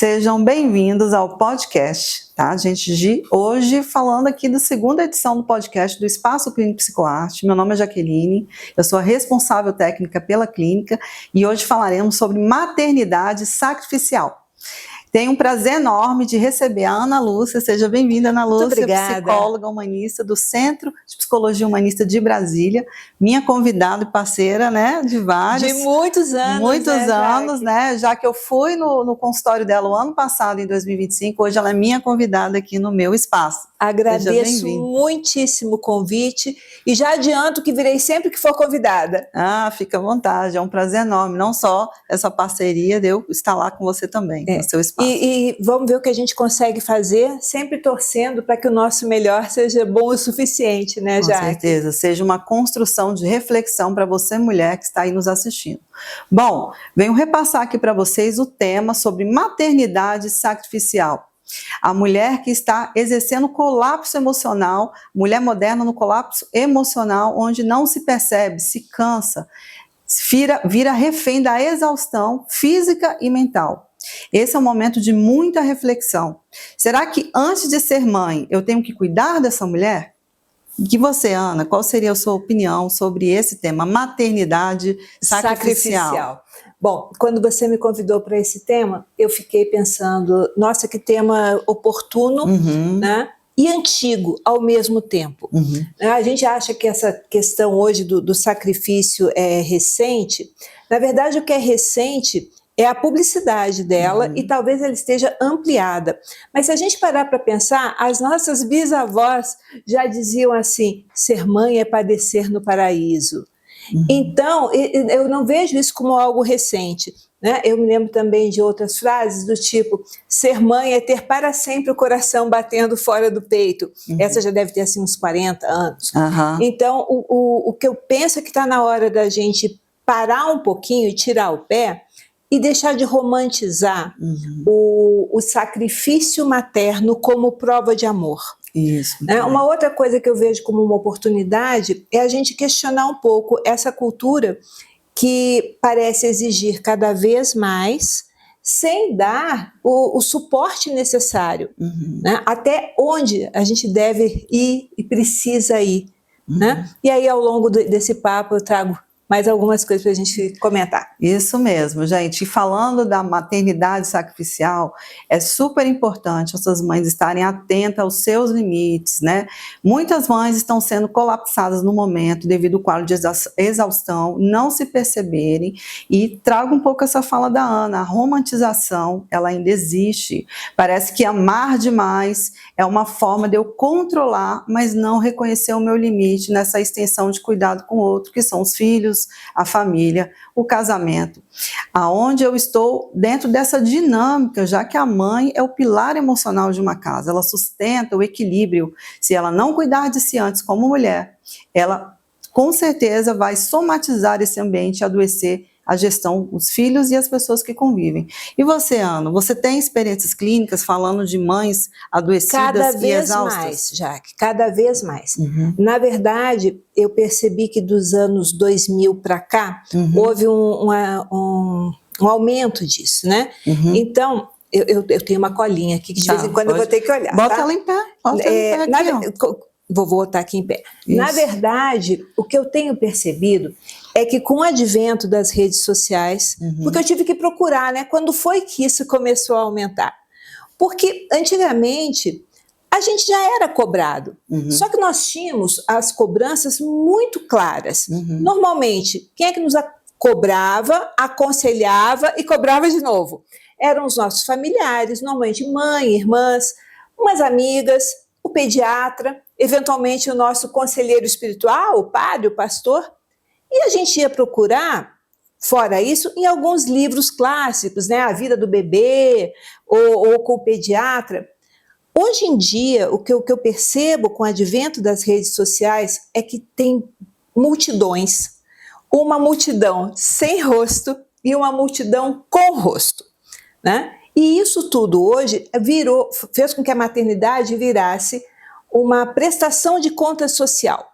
Sejam bem-vindos ao podcast, tá, gente? De hoje, falando aqui da segunda edição do podcast do Espaço Clínico Psicoarte. Meu nome é Jaqueline, eu sou a responsável técnica pela clínica e hoje falaremos sobre maternidade sacrificial. Tenho um prazer enorme de receber a Ana Lúcia. Seja bem-vinda, Ana Lúcia, psicóloga humanista do Centro de Psicologia Humanista de Brasília, minha convidada e parceira, né, de vários. De muitos anos, né, já que eu fui no consultório dela o ano passado, em 2025, hoje ela é minha convidada aqui no meu espaço. Agradeço muitíssimo o convite e já adianto que virei sempre que for convidada. Ah, fica à vontade, é um prazer enorme, não só essa parceria de eu estar lá com você também, no seu espaço. E vamos ver o que a gente consegue fazer, sempre torcendo para que o nosso melhor seja bom o suficiente, né, Jaque? Com certeza, seja uma construção de reflexão para você, mulher, que está aí nos assistindo. Bom, venho repassar aqui para vocês o tema sobre maternidade sacrificial. A mulher que está exercendo colapso emocional, mulher moderna no colapso emocional, onde não se percebe, se cansa, vira refém da exaustão física e mental. Esse é um momento de muita reflexão. Será que antes de ser mãe, eu tenho que cuidar dessa mulher? E você, Ana, qual seria a sua opinião sobre esse tema, maternidade sacrificial? Bom, quando você me convidou para esse tema, eu fiquei pensando, nossa, que tema oportuno, né? E antigo ao mesmo tempo. A gente acha que essa questão hoje do sacrifício é recente. Na verdade, o que é recente é a publicidade dela e talvez ela esteja ampliada. Mas se a gente parar para pensar, as nossas bisavós já diziam assim, ser mãe é padecer no paraíso. Então, eu não vejo isso como algo recente, né? Eu me lembro também de outras frases do tipo, ser mãe é ter para sempre o coração batendo fora do peito. Essa já deve ter assim uns 40 anos. Então, o que eu penso é que está na hora da gente parar um pouquinho e tirar o pé e deixar de romantizar o sacrifício materno como prova de amor. Isso. Uma outra coisa que eu vejo como uma oportunidade é a gente questionar um pouco essa cultura que parece exigir cada vez mais sem dar o suporte necessário, né? Até onde a gente deve ir e precisa ir. Né? E aí ao longo desse papo eu trago mais algumas coisas para a gente comentar. Isso mesmo, gente. E falando da maternidade sacrificial, é super importante essas mães estarem atentas aos seus limites, né? Muitas mães estão sendo colapsadas no momento devido ao quadro de exaustão, não se perceberem. E trago um pouco essa fala da Ana, a romantização, ela ainda existe. Parece que amar demais é uma forma de eu controlar, mas não reconhecer o meu limite nessa extensão de cuidado com o outro, que são os filhos, a família, o casamento, aonde eu estou dentro dessa dinâmica, já que a mãe é o pilar emocional de uma casa, ela sustenta o equilíbrio. Se ela não cuidar de si antes como mulher, ela com certeza vai somatizar esse ambiente, adoecer a gestão, os filhos e as pessoas que convivem. E você, Ana, você tem experiências clínicas falando de mães adoecidas e exaustas? Cada vez mais, Jaque, cada vez mais. Na verdade, eu percebi que dos anos 2000 para cá, houve um aumento disso, né? Então, eu tenho uma colinha aqui que de vez em quando eu vou ter que olhar. Bota ela em pé, Vou botar aqui em pé. Isso. Na verdade, o que eu tenho percebido é que com o advento das redes sociais, porque eu tive que procurar, né? Quando foi que isso começou a aumentar? Porque antigamente a gente já era cobrado, só que nós tínhamos as cobranças muito claras. Normalmente, quem é que nos cobrava, aconselhava e cobrava de novo? Eram os nossos familiares, normalmente mãe, irmãs, umas amigas, o pediatra, eventualmente o nosso conselheiro espiritual, o padre, o pastor. E a gente ia procurar, fora isso, em alguns livros clássicos, né? A Vida do Bebê, ou com o pediatra. Hoje em dia, o que eu percebo com o advento das redes sociais é que tem multidões. Uma multidão sem rosto e uma multidão com rosto, né? E isso tudo hoje fez com que a maternidade virasse uma prestação de conta social.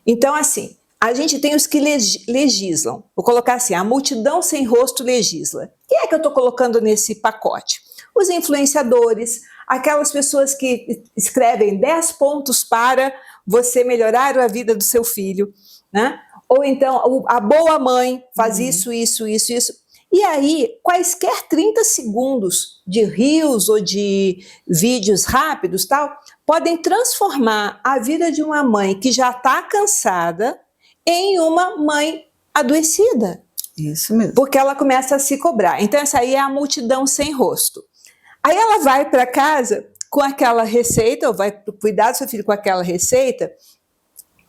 Então, assim, a gente tem os que legislam. Vou colocar assim, a multidão sem rosto legisla. Quem é que eu estou colocando nesse pacote? Os influenciadores, aquelas pessoas que escrevem 10 pontos para você melhorar a vida do seu filho, né? Ou então, a boa mãe faz isso. E aí, quaisquer 30 segundos de reels ou de vídeos rápidos, tal, podem transformar a vida de uma mãe que já está cansada em uma mãe adoecida. Isso mesmo. Porque ela começa a se cobrar. Então, essa aí é a multidão sem rosto. Aí ela vai para casa com aquela receita, ou vai cuidar do seu filho com aquela receita,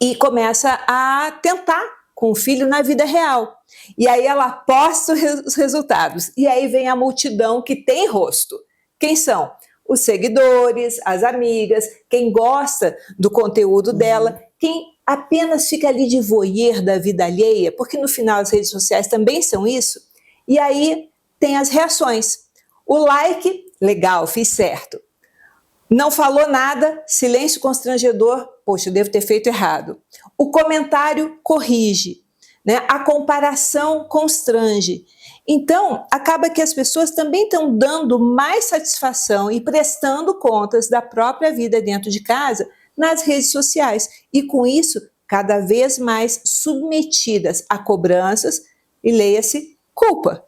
e começa a tentar com o filho na vida real. E aí ela posta os resultados. E aí vem a multidão que tem rosto. Quem são? Os seguidores, as amigas, quem gosta do conteúdo dela, quem apenas fica ali de voyeur da vida alheia, porque no final as redes sociais também são isso. E aí tem as reações. O like, legal, fiz certo. Não falou nada, silêncio constrangedor, poxa, eu devo ter feito errado. O comentário corrige, né? A comparação constrange. Então, acaba que as pessoas também estão dando mais satisfação e prestando contas da própria vida dentro de casa nas redes sociais. E com isso, cada vez mais submetidas a cobranças e, leia-se, culpa.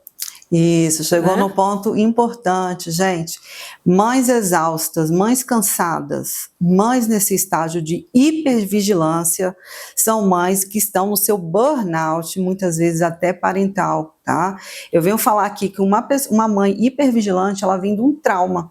Isso, chegou no ponto importante, gente. Mães exaustas, mães cansadas, mães nesse estágio de hipervigilância, são mães que estão no seu burnout, muitas vezes até parental, tá? Eu venho falar aqui que uma mãe hipervigilante, ela vem de um trauma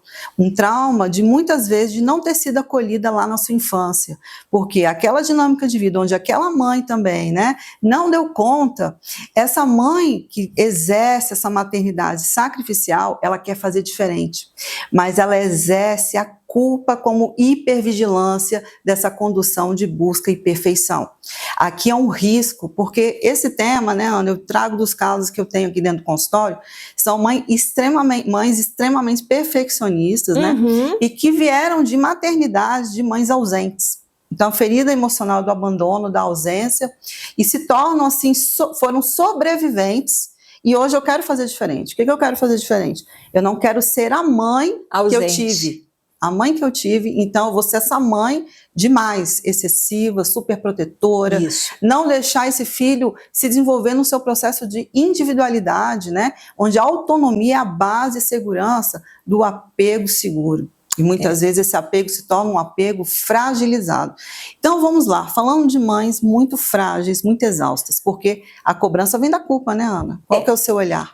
de muitas vezes de não ter sido acolhida lá na sua infância, porque aquela dinâmica de vida onde aquela mãe também, né, não deu conta, essa mãe que exerce essa maternidade sacrificial, ela quer fazer diferente, mas ela exerce a culpa como hipervigilância dessa condução de busca e perfeição. Aqui é um risco, porque esse tema, né, Ana, eu trago dos casos que eu tenho aqui dentro do consultório, são mães extremamente perfeccionistas, né, e que vieram de maternidade de mães ausentes. Então, a ferida emocional do abandono, da ausência, e se tornam assim, foram sobreviventes. E hoje eu quero fazer diferente. O que eu quero fazer diferente? Eu não quero ser a mãe ausente. Que eu tive. A mãe que eu tive, então eu vou ser essa mãe demais, excessiva, super protetora. Isso. Não deixar esse filho se desenvolver no seu processo de individualidade, né? Onde a autonomia é a base e segurança do apego seguro. E muitas vezes esse apego se torna um apego fragilizado. Então vamos lá, falando de mães muito frágeis, muito exaustas, porque a cobrança vem da culpa, né, Ana? Qual que é o seu olhar?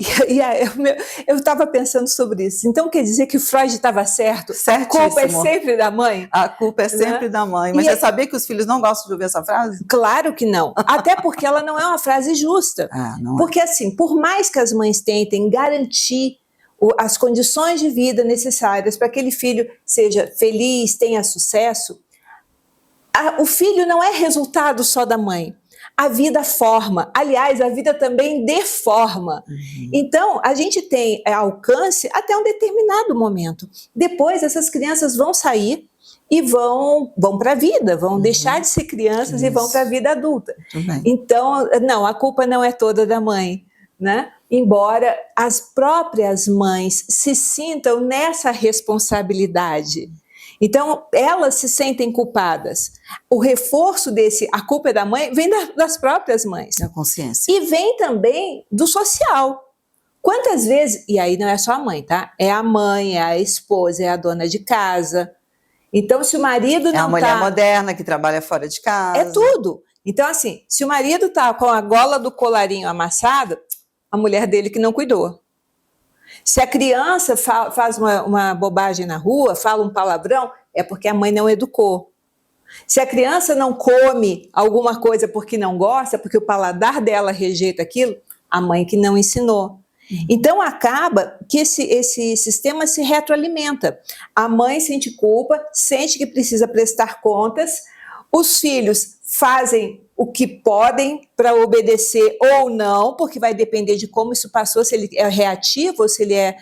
Eu estava pensando sobre isso. Então quer dizer que Freud estava certo? Certíssimo. A culpa é sempre da mãe? A culpa é sempre da mãe. Mas você sabia que os filhos não gostam de ouvir essa frase? Claro que não. Até porque ela não é uma frase justa. Não porque assim, por mais que as mães tentem garantir as condições de vida necessárias para que aquele filho seja feliz, tenha sucesso, o filho não é resultado só da mãe. A vida forma, aliás, a vida também deforma. Então, a gente tem alcance até um determinado momento. Depois, essas crianças vão sair e vão para a vida, vão deixar de ser crianças e vão para a vida adulta. Então, não, a culpa não é toda da mãe, né? Embora as próprias mães se sintam nessa responsabilidade. Então, elas se sentem culpadas. O reforço a culpa é da mãe, vem das próprias mães. Da consciência. E vem também do social. Quantas vezes, e aí não é só a mãe, tá? É a mãe, é a esposa, é a dona de casa. Então, se o marido não tá... É a mulher moderna que trabalha fora de casa. É tudo. Então, assim, se o marido tá com a gola do colarinho amassada, a mulher dele que não cuidou. Se a criança faz uma bobagem na rua, fala um palavrão, é porque a mãe não educou. Se a criança não come alguma coisa porque não gosta, porque o paladar dela rejeita aquilo, a mãe que não ensinou. Então acaba que esse sistema se retroalimenta. A mãe sente culpa, sente que precisa prestar contas, os filhos fazem o que podem para obedecer ou não, porque vai depender de como isso passou, se ele é reativo ou se ele é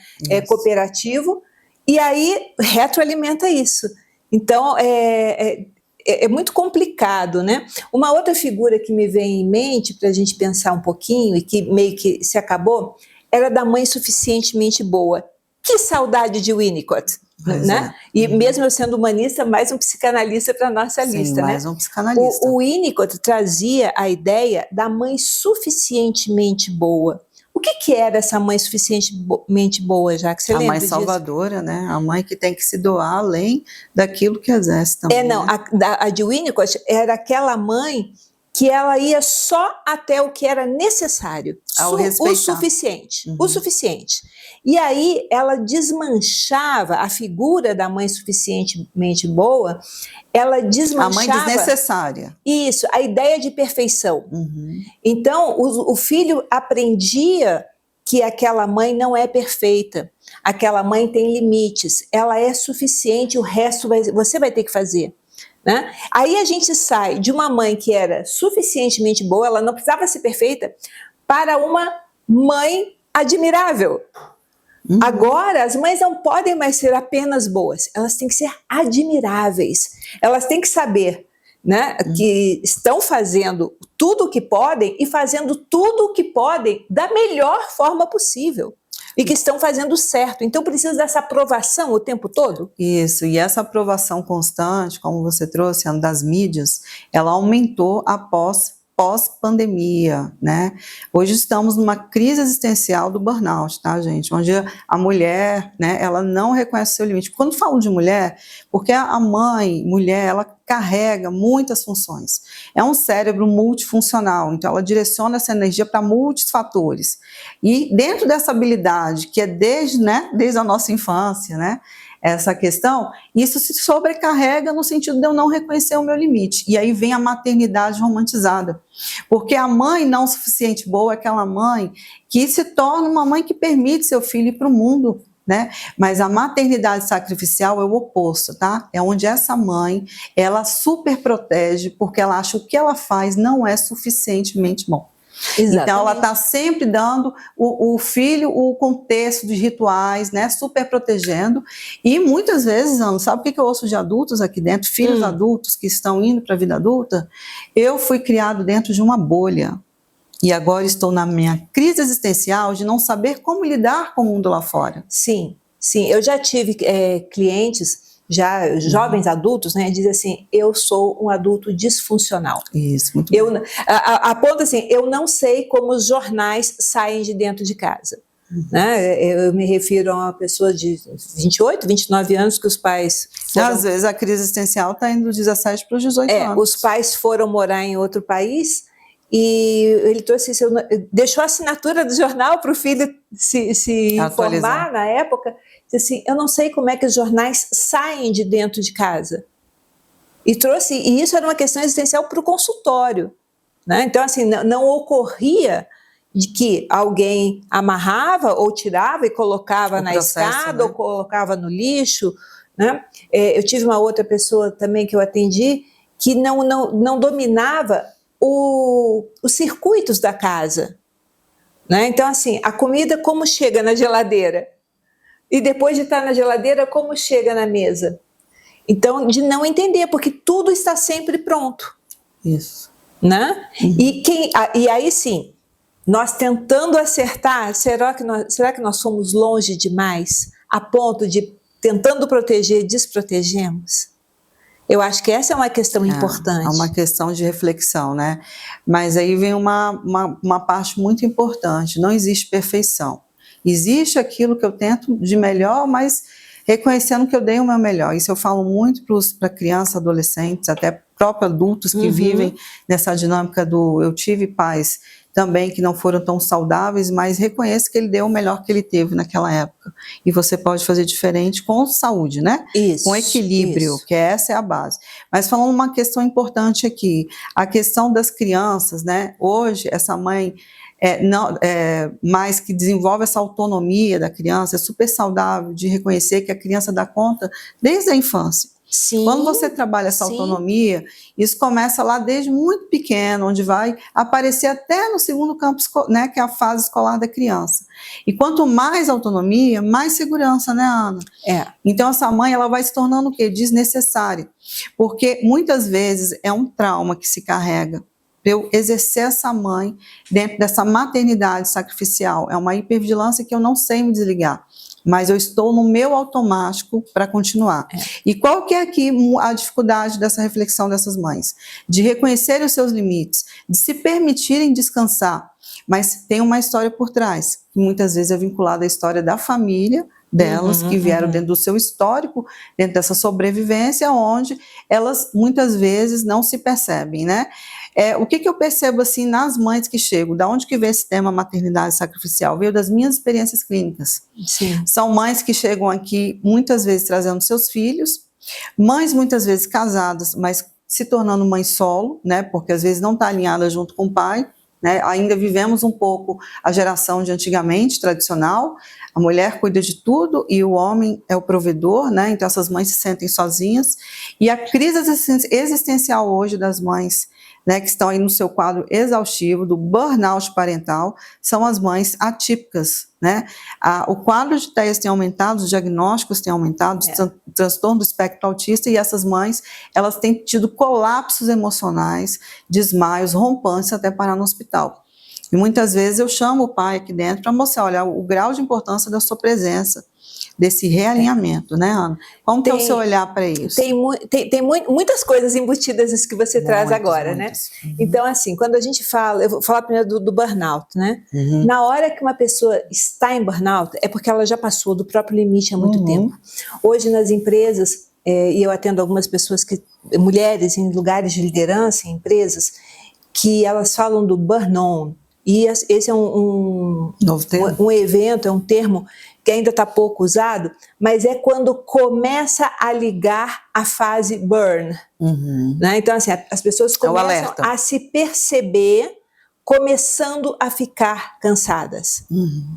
cooperativo, e aí retroalimenta isso. Então, é muito complicado, né? Uma outra figura que me vem em mente para a gente pensar um pouquinho e que meio que se acabou, era da mãe suficientemente boa. Que saudade de Winnicott, né? E mesmo eu sendo humanista, mais um psicanalista para a nossa lista, mais né? um psicanalista. O Winnicott trazia a ideia da mãe suficientemente boa. O que era essa mãe suficientemente boa, já que você lembra disso? A mãe salvadora, né? A mãe que tem que se doar além daquilo que exerce também. Não, né? a de Winnicott era aquela mãe que ela ia só até o que era necessário, o suficiente, o suficiente. E aí ela desmanchava a figura da mãe suficientemente boa, ela desmanchava... A mãe desnecessária. Isso, a ideia de perfeição. Então, o filho aprendia que aquela mãe não é perfeita, aquela mãe tem limites, ela é suficiente, o resto você vai ter que fazer. Né? Aí a gente sai de uma mãe que era suficientemente boa, ela não precisava ser perfeita, para uma mãe admirável. Agora, as mães não podem mais ser apenas boas, elas têm que ser admiráveis. Elas têm que saber, né, que estão fazendo tudo o que podem e fazendo tudo o que podem da melhor forma possível. E que estão fazendo certo. Então precisa dessa aprovação o tempo todo? Isso, e essa aprovação constante, como você trouxe, das mídias, ela aumentou após pós-pandemia, né? Hoje estamos numa crise existencial do burnout, tá, gente? Onde a mulher, né, ela não reconhece o seu limite. Quando falo de mulher, porque a mãe, mulher, ela carrega muitas funções. É um cérebro multifuncional, então ela direciona essa energia para múltiplos fatores. E dentro dessa habilidade, que é desde a nossa infância, né? Essa questão, isso se sobrecarrega no sentido de eu não reconhecer o meu limite. E aí vem a maternidade romantizada. Porque a mãe não suficiente boa é aquela mãe que se torna uma mãe que permite seu filho ir para o mundo, né? Mas a maternidade sacrificial é o oposto, tá? É onde essa mãe, ela super protege porque ela acha que o que ela faz não é suficientemente bom. Exatamente. Então ela está sempre dando o filho o contexto de rituais, né, super protegendo, e muitas vezes, Ana, sabe o que eu ouço de adultos aqui dentro, filhos adultos que estão indo para a vida adulta? Eu fui criado dentro de uma bolha e agora estou na minha crise existencial de não saber como lidar com o mundo lá fora. Sim, sim, eu já tive clientes, já jovens adultos, né, dizem assim, eu sou um adulto disfuncional. Isso, muito bom. A ponto assim, eu não sei como os jornais saem de dentro de casa. Né? Eu me refiro a uma pessoa de 28, 29 anos que os pais foram... Às vezes a crise existencial está indo dos 17 para os 18 anos. Os pais foram morar em outro país e ele trouxe, deixou a assinatura do jornal para o filho se informar na época. Assim, eu não sei como é que os jornais saem de dentro de casa. E isso era uma questão existencial para o consultório. Né? Então, assim, não ocorria de que alguém amarrava ou tirava e colocava na escada, né? Ou colocava no lixo. Né? Eu tive uma outra pessoa também que eu atendi que não dominava os circuitos da casa. Né? Então, assim, a comida como chega na geladeira? E depois de estar na geladeira, como chega na mesa? Então, de não entender, porque tudo está sempre pronto. Isso. Né? E aí sim, nós tentando acertar, será que nós somos longe demais, a ponto de, tentando proteger, desprotegemos? Eu acho que essa é uma questão importante. É uma questão de reflexão, né? Mas aí vem uma parte muito importante, não existe perfeição. Existe aquilo que eu tento de melhor, mas reconhecendo que eu dei o meu melhor. Isso eu falo muito para crianças, adolescentes, até próprios adultos que vivem nessa dinâmica do... Eu tive pais também que não foram tão saudáveis, mas reconheço que ele deu o melhor que ele teve naquela época. E você pode fazer diferente com saúde, né? Isso, com equilíbrio, que essa é a base. Mas falando uma questão importante aqui, a questão das crianças, né? Hoje, essa mãe... mais que desenvolve essa autonomia da criança, é super saudável de reconhecer que a criança dá conta desde a infância. Sim, Quando você trabalha essa autonomia, isso começa lá desde muito pequeno, onde vai aparecer até no segundo campo, né, que é a fase escolar da criança. E quanto mais autonomia, mais segurança, né, Ana? Então essa mãe, ela vai se tornando o quê? Desnecessária. Porque muitas vezes é um trauma que se carrega. Eu exercer essa mãe dentro dessa maternidade sacrificial. É uma hipervigilância que eu não sei me desligar, mas eu estou no meu automático para continuar. E qual que é aqui a dificuldade dessa reflexão dessas mães? De reconhecerem os seus limites, de se permitirem descansar, mas tem uma história por trás, que muitas vezes é vinculada à história da família delas, que vieram dentro do seu histórico, dentro dessa sobrevivência, onde elas muitas vezes não se percebem, né? O que eu percebo assim nas mães que chegam, da onde que vem esse tema maternidade sacrificial? Veio das minhas experiências clínicas. Sim. São mães que chegam aqui muitas vezes trazendo seus filhos, mães muitas vezes casadas, mas se tornando mãe solo, né? Porque às vezes não está alinhada junto com o pai, né? Ainda vivemos um pouco a geração de antigamente, tradicional, a mulher cuida de tudo e o homem é o provedor, né? Então essas mães se sentem sozinhas. E a crise existencial hoje das mães, né, que estão aí no seu quadro exaustivo do burnout parental, são as mães atípicas, né? O quadro de TEAs tem aumentado, os diagnósticos têm aumentado, o transtorno do espectro autista, e essas mães, elas têm tido colapsos emocionais, desmaios, rompantes até parar no hospital. E muitas vezes eu chamo o pai aqui dentro para mostrar, olha, o grau de importância da sua presença, desse realinhamento, né, Ana? Como que é o seu olhar para isso? Tem muitas coisas embutidas nisso que você traz agora, né? Então, assim, quando a gente fala, eu vou falar primeiro do burnout, né? Na hora que uma pessoa está em burnout, é porque ela já passou do próprio limite há muito tempo. Hoje, nas empresas, e eu atendo algumas pessoas, mulheres em lugares de liderança, em empresas, que elas falam do burn-on. E esse é novo termo? Um evento, é um termo que ainda está pouco usado, mas é quando começa a ligar a fase burn. Né? Então, assim, as pessoas começam a se perceber começando a ficar cansadas.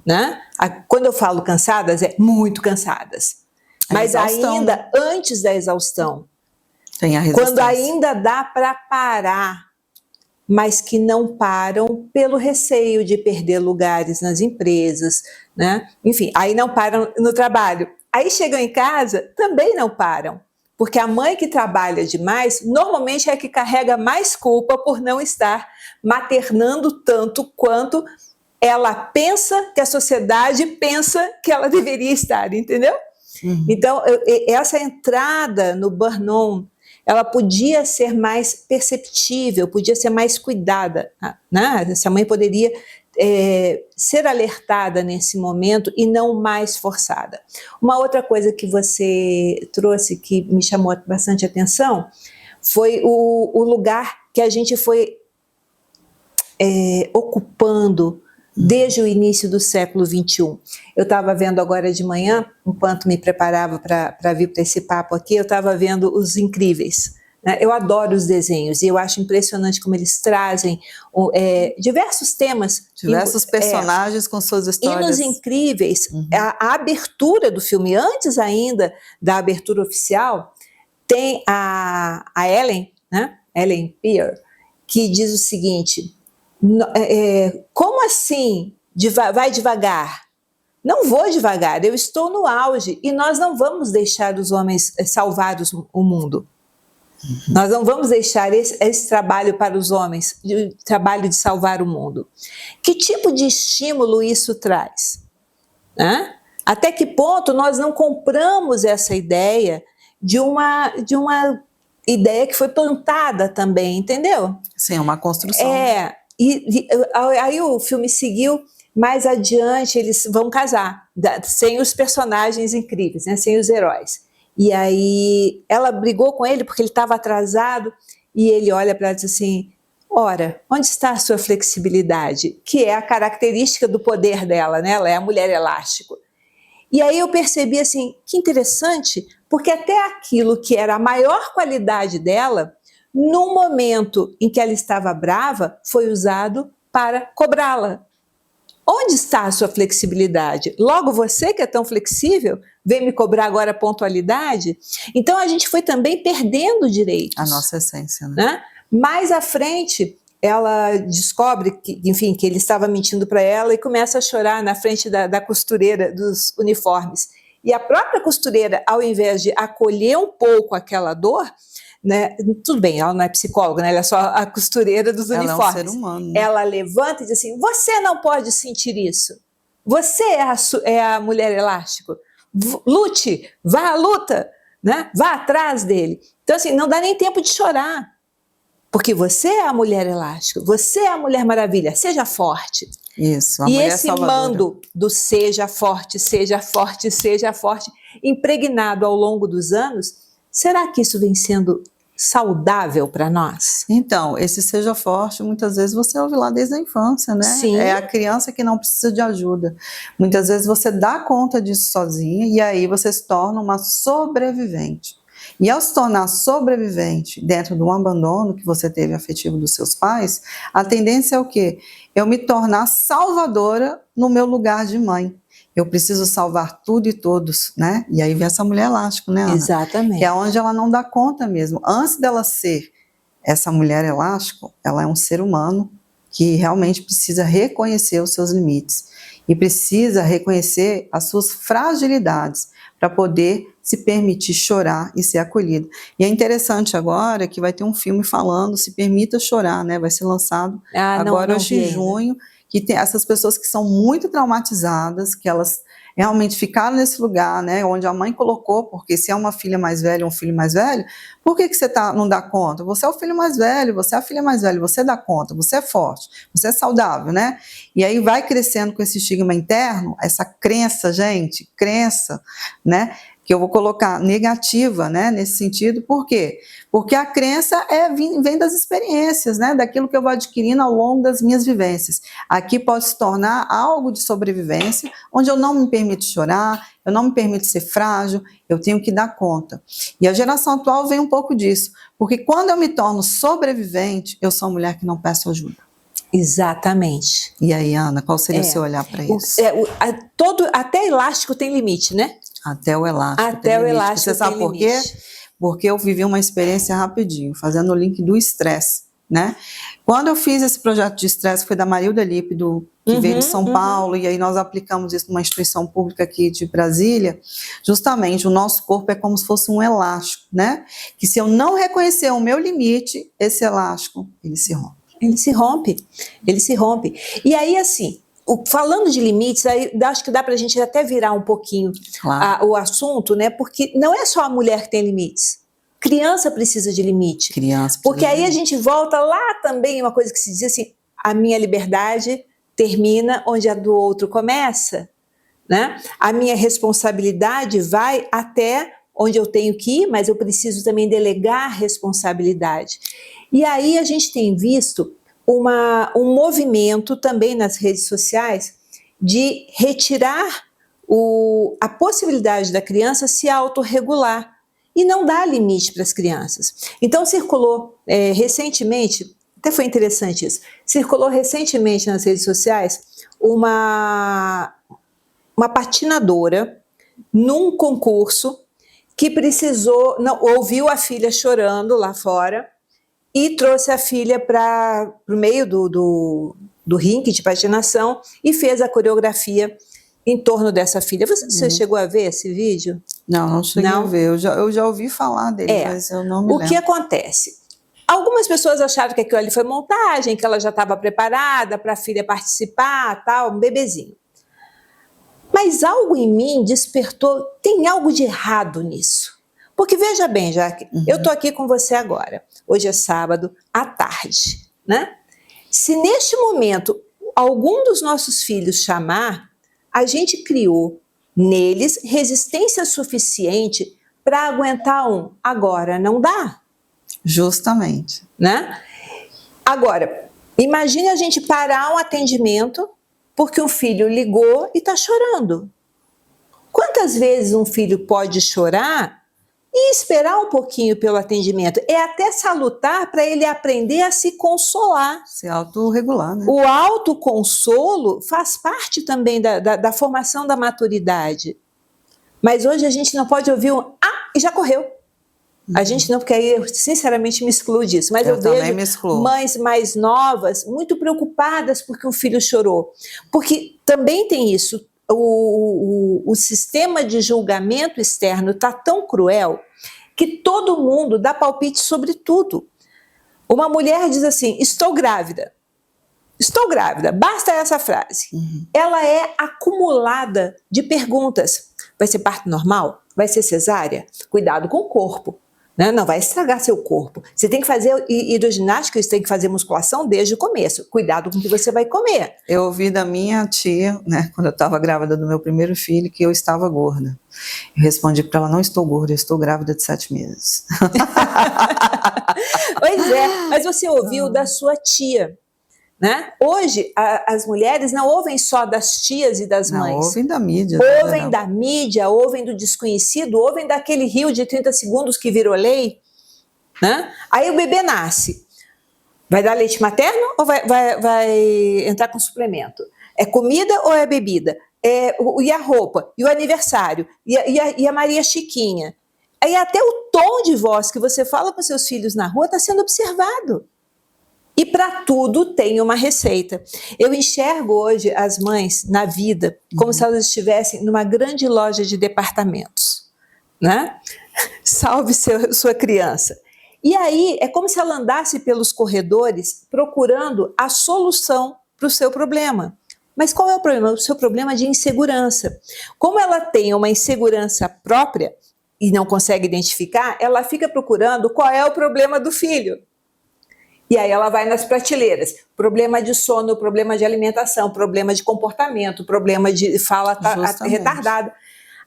Né? Quando eu falo cansadas, é muito cansadas. Mas ainda antes da exaustão. Tem a resistência. Quando ainda dá para parar, mas que não param pelo receio de perder lugares nas empresas, né? Enfim, aí não param no trabalho. Aí chegam em casa, também não param, porque a mãe que trabalha demais, normalmente é a que carrega mais culpa por não estar maternando tanto quanto ela pensa que a sociedade pensa que ela deveria estar, entendeu? Então, essa entrada no burn-on, ela podia ser mais perceptível, podia ser mais cuidada, né? Essa mãe poderia ser alertada nesse momento e não mais forçada. Uma outra coisa que você trouxe que me chamou bastante atenção foi o lugar que a gente foi ocupando desde o início do século XXI. Eu estava vendo agora de manhã, enquanto me preparava para vir para esse papo aqui, eu estava vendo Os Incríveis. Né? Eu adoro os desenhos e eu acho impressionante como eles trazem diversos temas. Diversos personagens com suas histórias. E nos Incríveis, a abertura do filme, antes ainda da abertura oficial, tem a Ellen, né? Ellen Pierre, que diz o seguinte: como assim vai devagar? Não vou devagar, eu estou no auge e nós não vamos deixar os homens salvar o mundo. Nós não vamos deixar esse trabalho para os homens, o trabalho de salvar o mundo. Que tipo de estímulo isso traz? Né? Até que ponto nós não compramos essa ideia de uma ideia que foi plantada também, entendeu? Sim, uma construção. E aí o filme seguiu, mais adiante eles vão casar, sem os personagens incríveis, né, sem os heróis. E aí ela brigou com ele porque ele estava atrasado e ele olha para ela e diz assim: ora, onde está a sua flexibilidade? Que é a característica do poder dela, né? Ela é a mulher elástico. E aí eu percebi assim, que interessante, porque até aquilo que era a maior qualidade dela, no momento em que ela estava brava, foi usado para cobrá-la. Onde está a sua flexibilidade? Logo você que é tão flexível, vem me cobrar agora a pontualidade? Então a gente foi também perdendo direitos. A nossa essência, né? Mais à frente, ela descobre que, enfim, que ele estava mentindo para ela e começa a chorar na frente da costureira dos uniformes. E a própria costureira, ao invés de acolher um pouco aquela dor, né, tudo bem, ela não é psicóloga, né, ela é só a costureira dos uniformes. Ela é um ser humano. Ela levanta e diz assim, você não pode sentir isso. Você é a mulher elástico. Lute, vá à luta, né? Vá atrás dele. Então, assim, não dá nem tempo de chorar. Porque você é a mulher elástica, você é a mulher maravilha, seja forte. Isso, a e mulher esse salvadora. mando do seja forte, impregnado ao longo dos anos, será que isso vem sendo saudável para nós? Então, esse seja forte, muitas vezes você ouve lá desde a infância, né? Sim. É a criança que não precisa de ajuda. Muitas vezes você dá conta disso sozinha e aí você se torna uma sobrevivente. E ao se tornar sobrevivente dentro de um abandono que você teve afetivo dos seus pais, a tendência é o quê? Eu me tornar salvadora no meu lugar de mãe. Eu preciso salvar tudo e todos, né? E aí vem essa mulher elástico, né, Ana? Exatamente. Que é onde ela não dá conta mesmo. Antes dela ser essa mulher elástico, ela é um ser humano que realmente precisa reconhecer os seus limites e precisa reconhecer as suas fragilidades para poder se permitir chorar e ser acolhida. E é interessante agora que vai ter um filme falando Se Permita Chorar, né? Vai ser lançado agora hoje em junho, que tem essas pessoas que são muito traumatizadas, que elas realmente ficaram nesse lugar, né, onde a mãe colocou, porque se é uma filha mais velha ou um filho mais velho, por que você não dá conta? Você é o filho mais velho, você é a filha mais velha, você dá conta, você é forte, você é saudável, né? E aí vai crescendo com esse estigma interno, essa crença, gente, né? Que eu vou colocar negativa, né, nesse sentido, por quê? Porque a crença vem das experiências, né, daquilo que eu vou adquirindo ao longo das minhas vivências. Aqui pode se tornar algo de sobrevivência, onde eu não me permito chorar, eu não me permito ser frágil, eu tenho que dar conta. E a geração atual vem um pouco disso, porque quando eu me torno sobrevivente, eu sou uma mulher que não peço ajuda. Exatamente. E aí, Ana, qual seria o seu olhar para isso? Até elástico tem limite, né? Até o elástico. Até o elástico. Você sabe por quê? Porque eu vivi uma experiência rapidinho, fazendo o link do estresse, né? Quando eu fiz esse projeto de estresse, foi da Marilda Lípido, que veio de São Paulo, e aí nós aplicamos isso numa instituição pública aqui de Brasília. Justamente, o nosso corpo é como se fosse um elástico, né? Que se eu não reconhecer o meu limite, esse elástico, ele se rompe. Ele se rompe. E aí, assim, falando de limites, aí acho que dá para a gente até virar um pouquinho o assunto, né? Porque não é só a mulher que tem limites. Criança precisa de limite. Porque aí a gente volta lá também, uma coisa que se diz assim, a minha liberdade termina onde a do outro começa, né? A minha responsabilidade vai até onde eu tenho que ir, mas eu preciso também delegar responsabilidade. E aí a gente tem visto um movimento também nas redes sociais de retirar a possibilidade da criança se autorregular e não dar limite para as crianças. Então circulou recentemente, até foi interessante isso, circulou recentemente nas redes sociais uma patinadora num concurso que ouviu a filha chorando lá fora e trouxe a filha para o meio do ringue de patinação e fez a coreografia em torno dessa filha. Você chegou a ver esse vídeo? Não cheguei a ver. Eu já ouvi falar dele, mas eu não me lembro. O que acontece? Algumas pessoas acharam que aquilo ali foi montagem, que ela já estava preparada para a filha participar, tal, um bebezinho. Mas algo em mim despertou, tem algo de errado nisso. Porque veja bem, Jaque, eu estou aqui com você agora. Hoje é sábado, à tarde, né? Se neste momento algum dos nossos filhos chamar, a gente criou neles resistência suficiente para aguentar agora não dá. Justamente. Né? Agora, imagine a gente parar um atendimento porque um filho ligou e está chorando. Quantas vezes um filho pode chorar e esperar um pouquinho pelo atendimento. É até salutar para ele aprender a se consolar. Se autorregular, né? O autoconsolo faz parte também da formação da maturidade. Mas hoje a gente não pode ouvir e já correu. A gente não, porque aí eu sinceramente me excluo disso. Mas eu vejo mães mais novas muito preocupadas porque o filho chorou. Porque também tem isso. O sistema de julgamento externo está tão cruel que todo mundo dá palpite sobre tudo. Uma mulher diz assim, estou grávida, basta essa frase. Ela é acumulada de perguntas. Vai ser parto normal? Vai ser cesárea? Cuidado com o corpo. Não vai estragar seu corpo. Você tem que fazer hidroginástica, você tem que fazer musculação desde o começo. Cuidado com o que você vai comer. Eu ouvi da minha tia, né, quando eu estava grávida do meu primeiro filho, que eu estava gorda. Eu respondi para ela, não estou gorda, eu estou grávida de 7 meses. Pois é, mas você ouviu da sua tia. Né? Hoje, as mulheres não ouvem só das tias e das mães. Não, ouvem da mídia. Ouvem da mídia, ouvem do desconhecido, ouvem daquele rio de 30 segundos que virou lei. Né? Aí o bebê nasce. Vai dar leite materno ou vai entrar com suplemento? É comida ou é bebida? E a roupa? E o aniversário? E a Maria Chiquinha? Aí até o tom de voz que você fala com seus filhos na rua está sendo observado. E para tudo tem uma receita. Eu enxergo hoje as mães na vida como se elas estivessem numa grande loja de departamentos. Né? Salve sua criança. E aí é como se ela andasse pelos corredores procurando a solução para o seu problema. Mas qual é o problema? O seu problema é de insegurança. Como ela tem uma insegurança própria e não consegue identificar, ela fica procurando qual é o problema do filho. E aí ela vai nas prateleiras, problema de sono, problema de alimentação, problema de comportamento, problema de fala retardada.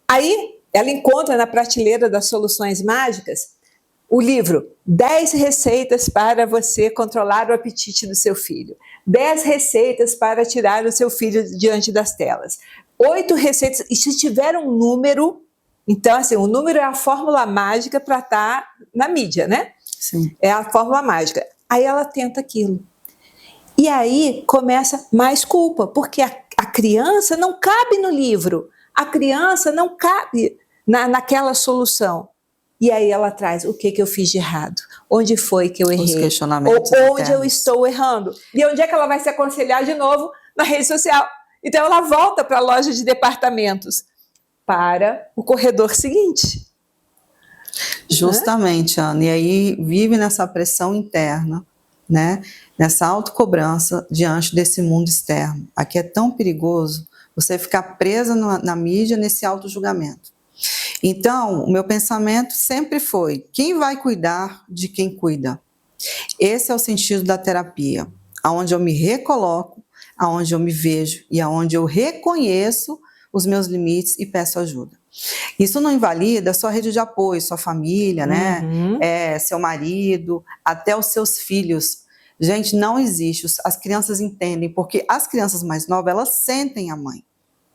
Aí ela encontra na prateleira das soluções mágicas o livro 10 receitas para você controlar o apetite do seu filho, 10 receitas para tirar o seu filho diante das telas, 8 receitas, e se tiver um número, então assim, o número é a fórmula mágica para estar na mídia, né? Sim. É a fórmula mágica. Aí ela tenta aquilo. E aí começa mais culpa, porque a criança não cabe no livro, a criança não cabe naquela solução. E aí ela traz o que eu fiz de errado, onde foi que eu errei, os questionamentos ou onde eu estou errando. E onde é que ela vai se aconselhar de novo? Na rede social. Então ela volta para a loja de departamentos, para o corredor seguinte. Justamente, Ana, e aí vive nessa pressão interna, né? Nessa autocobrança diante desse mundo externo. Aqui é tão perigoso você ficar presa na mídia nesse autojulgamento. Então, o meu pensamento sempre foi, quem vai cuidar de quem cuida? Esse é o sentido da terapia, aonde eu me recoloco, aonde eu me vejo e aonde eu reconheço os meus limites e peço ajuda. Isso não invalida sua rede de apoio, sua família, né? Seu marido, até os seus filhos. Gente, não existe. As crianças entendem, porque as crianças mais novas, elas sentem a mãe,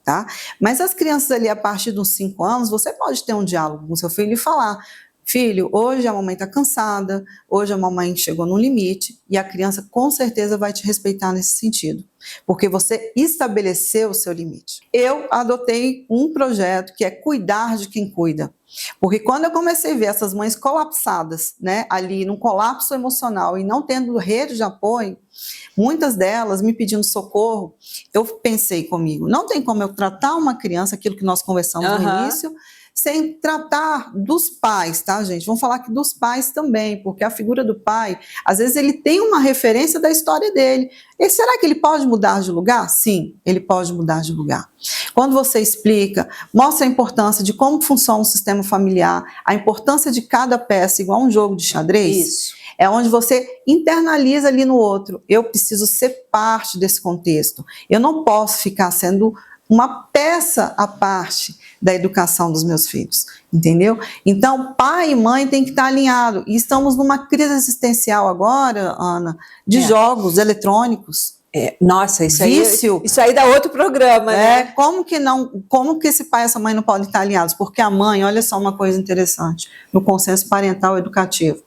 tá? Mas as crianças ali, a partir dos 5 anos, você pode ter um diálogo com seu filho e falar, filho, hoje a mamãe está cansada, hoje a mamãe chegou no limite, e a criança com certeza vai te respeitar nesse sentido, porque você estabeleceu o seu limite. Eu adotei um projeto que é cuidar de quem cuida, porque quando eu comecei a ver essas mães colapsadas, né, ali num colapso emocional e não tendo rede de apoio, muitas delas me pedindo socorro, eu pensei comigo, não tem como eu tratar uma criança, aquilo que nós conversamos no início, sem tratar dos pais, tá, gente? Vamos falar aqui dos pais também, porque a figura do pai, às vezes ele tem uma referência da história dele. E será que ele pode mudar de lugar? Sim, ele pode mudar de lugar. Quando você explica, mostra a importância de como funciona o sistema familiar, a importância de cada peça, igual um jogo de xadrez, Isso. É onde você internaliza ali no outro. Eu preciso ser parte desse contexto. Eu não posso ficar sendo uma peça à parte da educação dos meus filhos, entendeu? Então, pai e mãe têm que estar alinhados. E estamos numa crise existencial agora, Ana, de jogos eletrônicos. Nossa, vício. Isso aí dá outro programa, né? Como que esse pai e essa mãe não podem estar alinhados? Porque a mãe, olha só uma coisa interessante, no consenso parental educativo.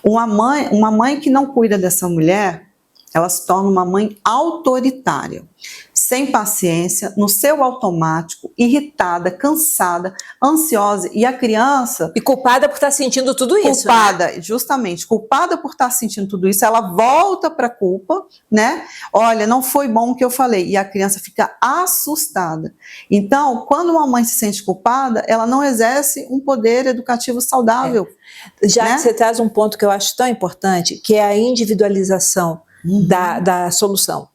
Uma mãe que não cuida dessa mulher, ela se torna uma mãe autoritária, sem paciência, no seu automático, irritada, cansada, ansiosa, e a criança... E culpada por estar sentindo tudo isso. Culpada, né? Justamente, culpada por estar sentindo tudo isso, ela volta para a culpa, né? Olha, não foi bom o que eu falei, e a criança fica assustada. Então, quando uma mãe se sente culpada, ela não exerce um poder educativo saudável. Já né? que você traz um ponto que eu acho tão importante, que é a individualização da solução.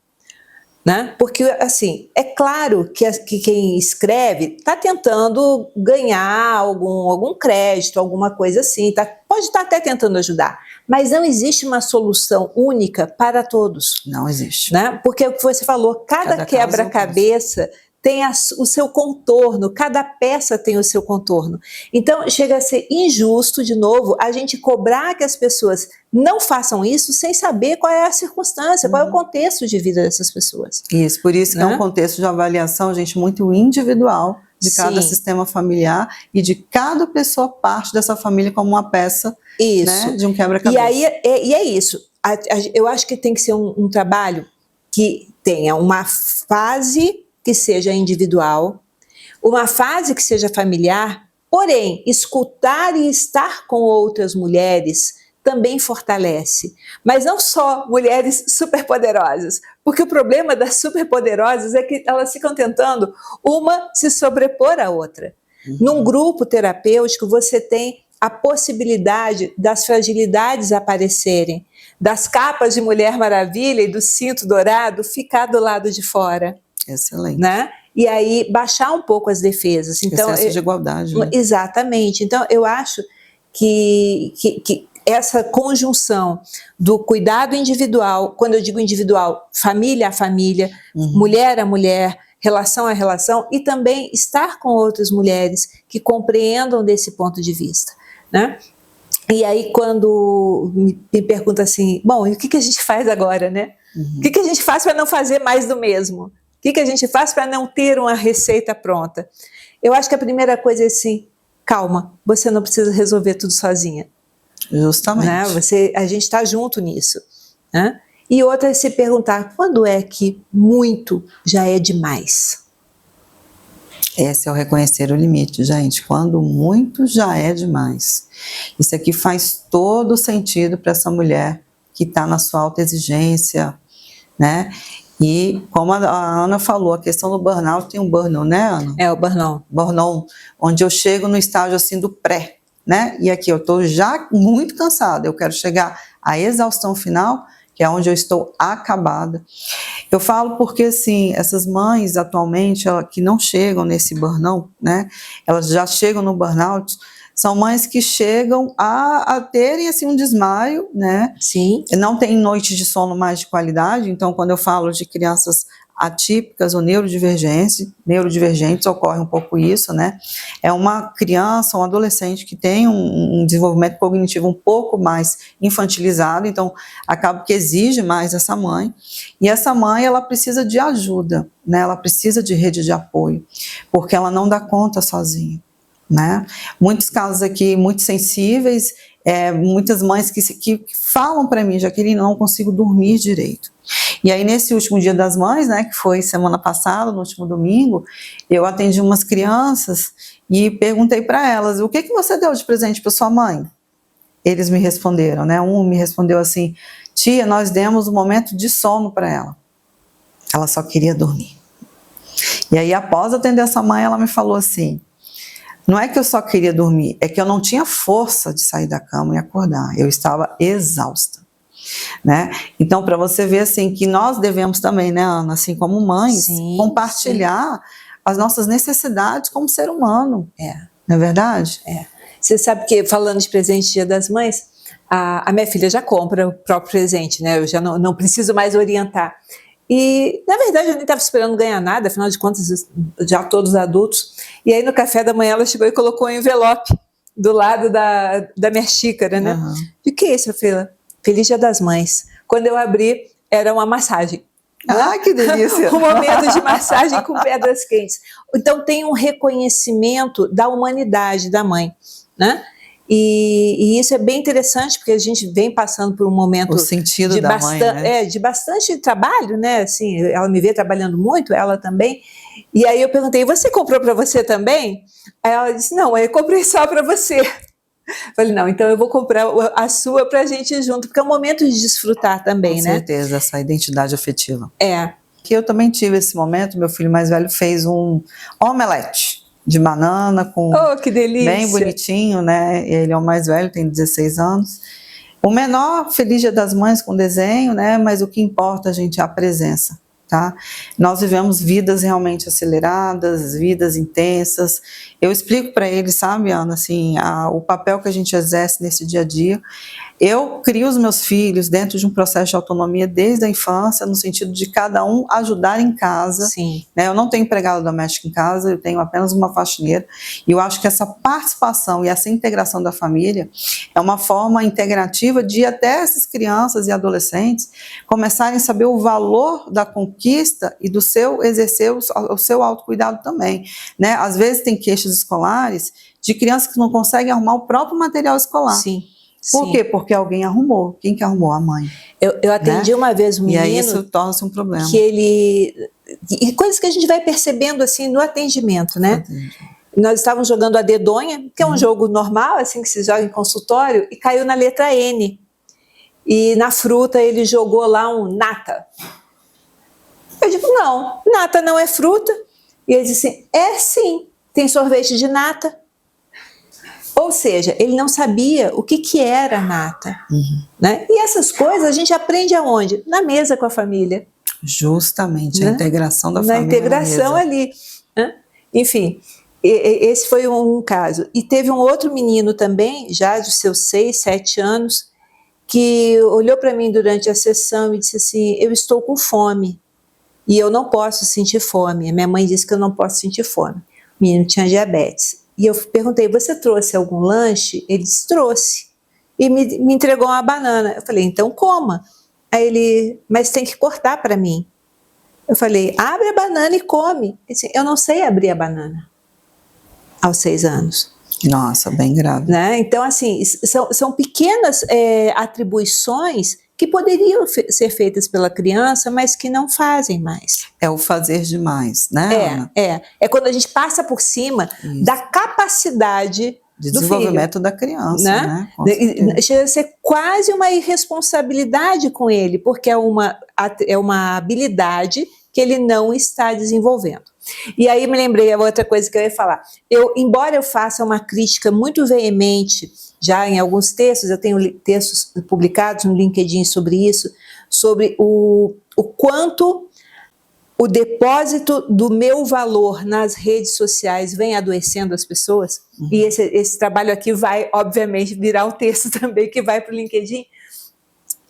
Né? Porque, assim, é claro que quem escreve está tentando ganhar algum crédito, alguma coisa assim, pode estar até tentando ajudar, mas não existe uma solução única para todos. Não existe. Né? Porque é o que você falou, cada quebra-cabeça tem o seu contorno, cada peça tem o seu contorno. Então, chega a ser injusto, de novo, a gente cobrar que as pessoas não façam isso sem saber qual é a circunstância, qual é o contexto de vida dessas pessoas. Isso, por isso que é um contexto de avaliação, gente, muito individual de cada sistema familiar e de cada pessoa parte dessa família como uma peça, né, de um quebra-cabeça. E é isso. Eu acho que tem que ser um trabalho que tenha uma fase que seja individual, uma fase que seja familiar, porém, escutar e estar com outras mulheres também fortalece. Mas não só mulheres superpoderosas, porque o problema das superpoderosas é que elas ficam tentando uma se sobrepor à outra. Num grupo terapêutico, você tem a possibilidade das fragilidades aparecerem, das capas de Mulher Maravilha e do cinto dourado ficar do lado de fora. Excelente. Né? E aí baixar um pouco as defesas. Então, excesso de igualdade. Né? Exatamente. Então, eu acho que essa conjunção do cuidado individual, quando eu digo individual, família a família, mulher a mulher, relação a relação, e também estar com outras mulheres que compreendam desse ponto de vista. Né? E aí, quando me pergunta assim, bom, e o que a gente faz agora, né? O que a gente faz para não fazer mais do mesmo? O que a gente faz para não ter uma receita pronta? Eu acho que a primeira coisa é assim, calma, você não precisa resolver tudo sozinha. Justamente. Né? A gente está junto nisso. Né? E outra é se perguntar, quando é que muito já é demais? Esse é o reconhecer o limite, gente. Quando muito já é demais. Isso aqui faz todo sentido para essa mulher que está na sua autoexigência, né? E como a Ana falou, a questão do burnout, tem um burnout, né, Ana? É, o burnout. Burnout, onde eu chego no estágio assim do pré, né? E aqui eu estou já muito cansada, eu quero chegar à exaustão final, que é onde eu estou acabada. Eu falo porque, assim, essas mães atualmente, que não chegam nesse burnout, né? Elas já chegam no burnout, são mães que chegam a terem assim, um desmaio, né? Sim. Não tem noites de sono mais de qualidade, então quando eu falo de crianças atípicas ou neurodivergentes ocorre um pouco isso, né? É uma criança, um adolescente que tem um desenvolvimento cognitivo um pouco mais infantilizado, então acaba que exige mais essa mãe, e essa mãe ela precisa de ajuda, né? Ela precisa de rede de apoio, porque ela não dá conta sozinha. Né? Muitos casos aqui muito sensíveis, muitas mães que falam para mim, Jaqueline, não consigo dormir direito. E aí nesse último Dia das Mães, né, que foi semana passada, no último domingo, eu atendi umas crianças e perguntei para elas, o que você deu de presente para sua mãe? Eles me responderam, né? Um me respondeu assim, tia, nós demos um momento de sono para ela. Ela só queria dormir. E aí após atender essa mãe, ela me falou assim, não é que eu só queria dormir, é que eu não tinha força de sair da cama e acordar. Eu estava exausta, né? Então, para você ver assim que nós devemos também, né, Ana, assim como mães, compartilhar as nossas necessidades como ser humano. Não é verdade? Você sabe que, falando de presente Dia das Mães, a minha filha já compra o próprio presente, né? Eu já não preciso mais orientar. E, na verdade, eu nem estava esperando ganhar nada, afinal de contas, já todos adultos. E aí, no café da manhã, ela chegou e colocou um envelope do lado da minha xícara, né? E o que é isso, Fila? Feliz Dia das Mães. Quando eu abri, era uma massagem. Ah, que delícia! Um momento de massagem com pedras quentes. Então tem um reconhecimento da humanidade da mãe, né? E isso é bem interessante, porque a gente vem passando por um momento o sentido de, da mãe, né? de bastante trabalho, né? Assim, ela me vê trabalhando muito, ela também. E aí eu perguntei, você comprou para você também? Aí ela disse, não, eu comprei só para você. Falei, não, então eu vou comprar a sua para a gente ir junto, porque é um momento de desfrutar também, né? Com certeza, essa identidade afetiva. É. Que eu também tive esse momento, meu filho mais velho fez um omelete de banana com que delícia. Bem bonitinho, né? Ele é o mais velho, tem 16 anos. O menor, feliz Dia das Mães com desenho, né? Mas o que importa, gente, é a presença, tá? Nós vivemos vidas realmente aceleradas, vidas intensas. Eu explico para ele, sabe, Ana, assim, o papel que a gente exerce nesse dia a dia. Eu crio os meus filhos dentro de um processo de autonomia desde a infância, no sentido de cada um ajudar em casa. Sim. Né? Eu não tenho empregada doméstica em casa, eu tenho apenas uma faxineira. E eu acho que essa participação e essa integração da família é uma forma integrativa de até essas crianças e adolescentes começarem a saber o valor da conquista e do seu exercer o seu autocuidado também. Né? Às vezes tem queixas escolares de crianças que não conseguem arrumar o próprio material escolar. Sim. Por quê? Porque alguém arrumou. Quem que arrumou? A mãe. Eu atendi, né? Uma vez um menino... E aí isso torna-se um problema. Que ele... E coisas que a gente vai percebendo assim no atendimento, né? Entendi. Nós estávamos jogando a dedonha, que é um jogo normal, assim, que se joga em consultório, e caiu na letra N. E na fruta ele jogou lá um nata. Eu digo, não, nata não é fruta. E ele disse assim, é sim, tem sorvete de nata. Ou seja, ele não sabia o que era nata. Né? E essas coisas a gente aprende aonde? Na mesa com a família. Justamente, né? A integração da família. Na integração ali. Né? Enfim, esse foi um caso. E teve um outro menino também, já dos seus 6, 7 anos, que olhou para mim durante a sessão e disse assim, eu estou com fome e eu não posso sentir fome. A minha mãe disse que eu não posso sentir fome. O menino tinha diabetes. E eu perguntei, você trouxe algum lanche? Ele disse, trouxe. E me entregou uma banana. Eu falei, então coma. Aí ele, mas tem que cortar para mim. Eu falei, abre a banana e come. Ele disse, eu não sei abrir a banana. Aos 6 anos. Nossa, bem grave. Né? Então, assim, são pequenas atribuições que poderiam ser feitas pela criança, mas que não fazem mais. É o fazer demais, né, Ana? É quando a gente passa por cima da capacidade de desenvolvimento da criança, né? Chega a ser quase uma irresponsabilidade com ele, porque é uma habilidade que ele não está desenvolvendo. E aí me lembrei a outra coisa que eu ia falar. Embora eu faça uma crítica muito veemente, já em alguns textos, eu tenho textos publicados no LinkedIn sobre isso, sobre o quanto o depósito do meu valor nas redes sociais vem adoecendo as pessoas. E esse trabalho aqui vai, obviamente, virar um texto também que vai para o LinkedIn.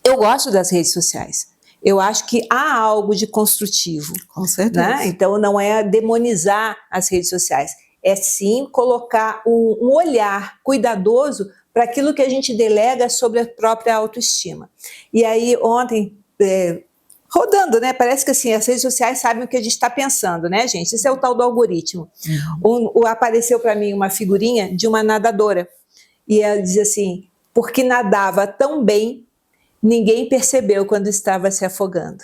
Eu gosto das redes sociais. Eu acho que há algo de construtivo. Com certeza. Né? Então, não é demonizar as redes sociais. É sim colocar um olhar cuidadoso para aquilo que a gente delega sobre a própria autoestima. E aí, ontem, rodando, né? Parece que assim, as redes sociais sabem o que a gente está pensando, né, gente? Isso é o tal do algoritmo. Apareceu para mim uma figurinha de uma nadadora. E ela dizia assim, porque nadava tão bem, ninguém percebeu quando estava se afogando.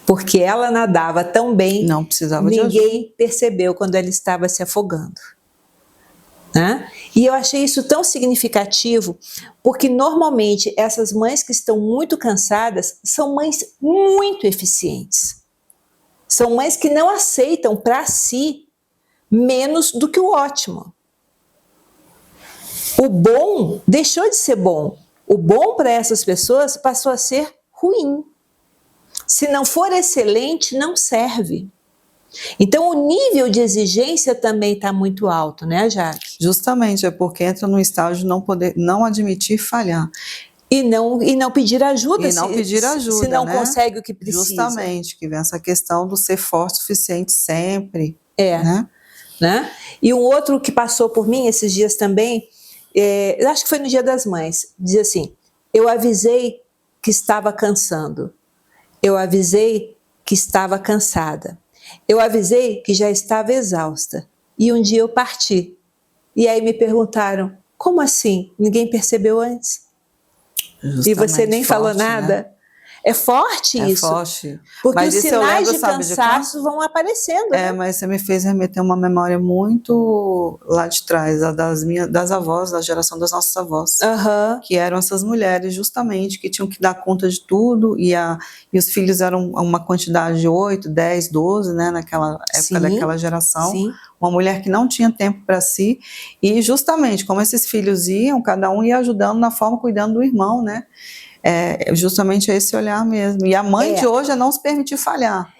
Porque ela nadava tão bem, não precisava de ajuda. Ninguém percebeu quando ela estava se afogando. Né? E eu achei isso tão significativo, porque normalmente essas mães que estão muito cansadas são mães muito eficientes. São mães que não aceitam para si menos do que o ótimo. O bom deixou de ser bom. O bom para essas pessoas passou a ser ruim. Se não for excelente, não serve. Então, o nível de exigência também está muito alto, né, Jaque? Justamente, é porque entra num estágio de não admitir falhar. E não pedir ajuda. Se não consegue o que precisa. Justamente, que vem essa questão do ser forte o suficiente sempre. Né? E um outro que passou por mim esses dias também, eu acho que foi no Dia das Mães, diz assim, eu avisei que estava cansando. Eu avisei que estava cansada. Eu avisei que já estava exausta. E um dia eu parti. E aí me perguntaram, como assim? Ninguém percebeu antes? Justamente, e você nem forte, falou nada? Né? É forte isso. É forte. Porque mas os sinais de cansaço vão aparecendo. É, né? Mas você me fez remeter uma memória muito lá de trás, a das avós, da geração das nossas avós, que eram essas mulheres justamente que tinham que dar conta de tudo e os filhos eram uma quantidade de 8, 10, 12, né, naquela época daquela geração. Sim. Uma mulher que não tinha tempo para si e justamente como esses filhos iam, cada um ia ajudando na forma, cuidando do irmão, né? Justamente esse olhar mesmo. E a mãe de hoje é não se permitir falhar.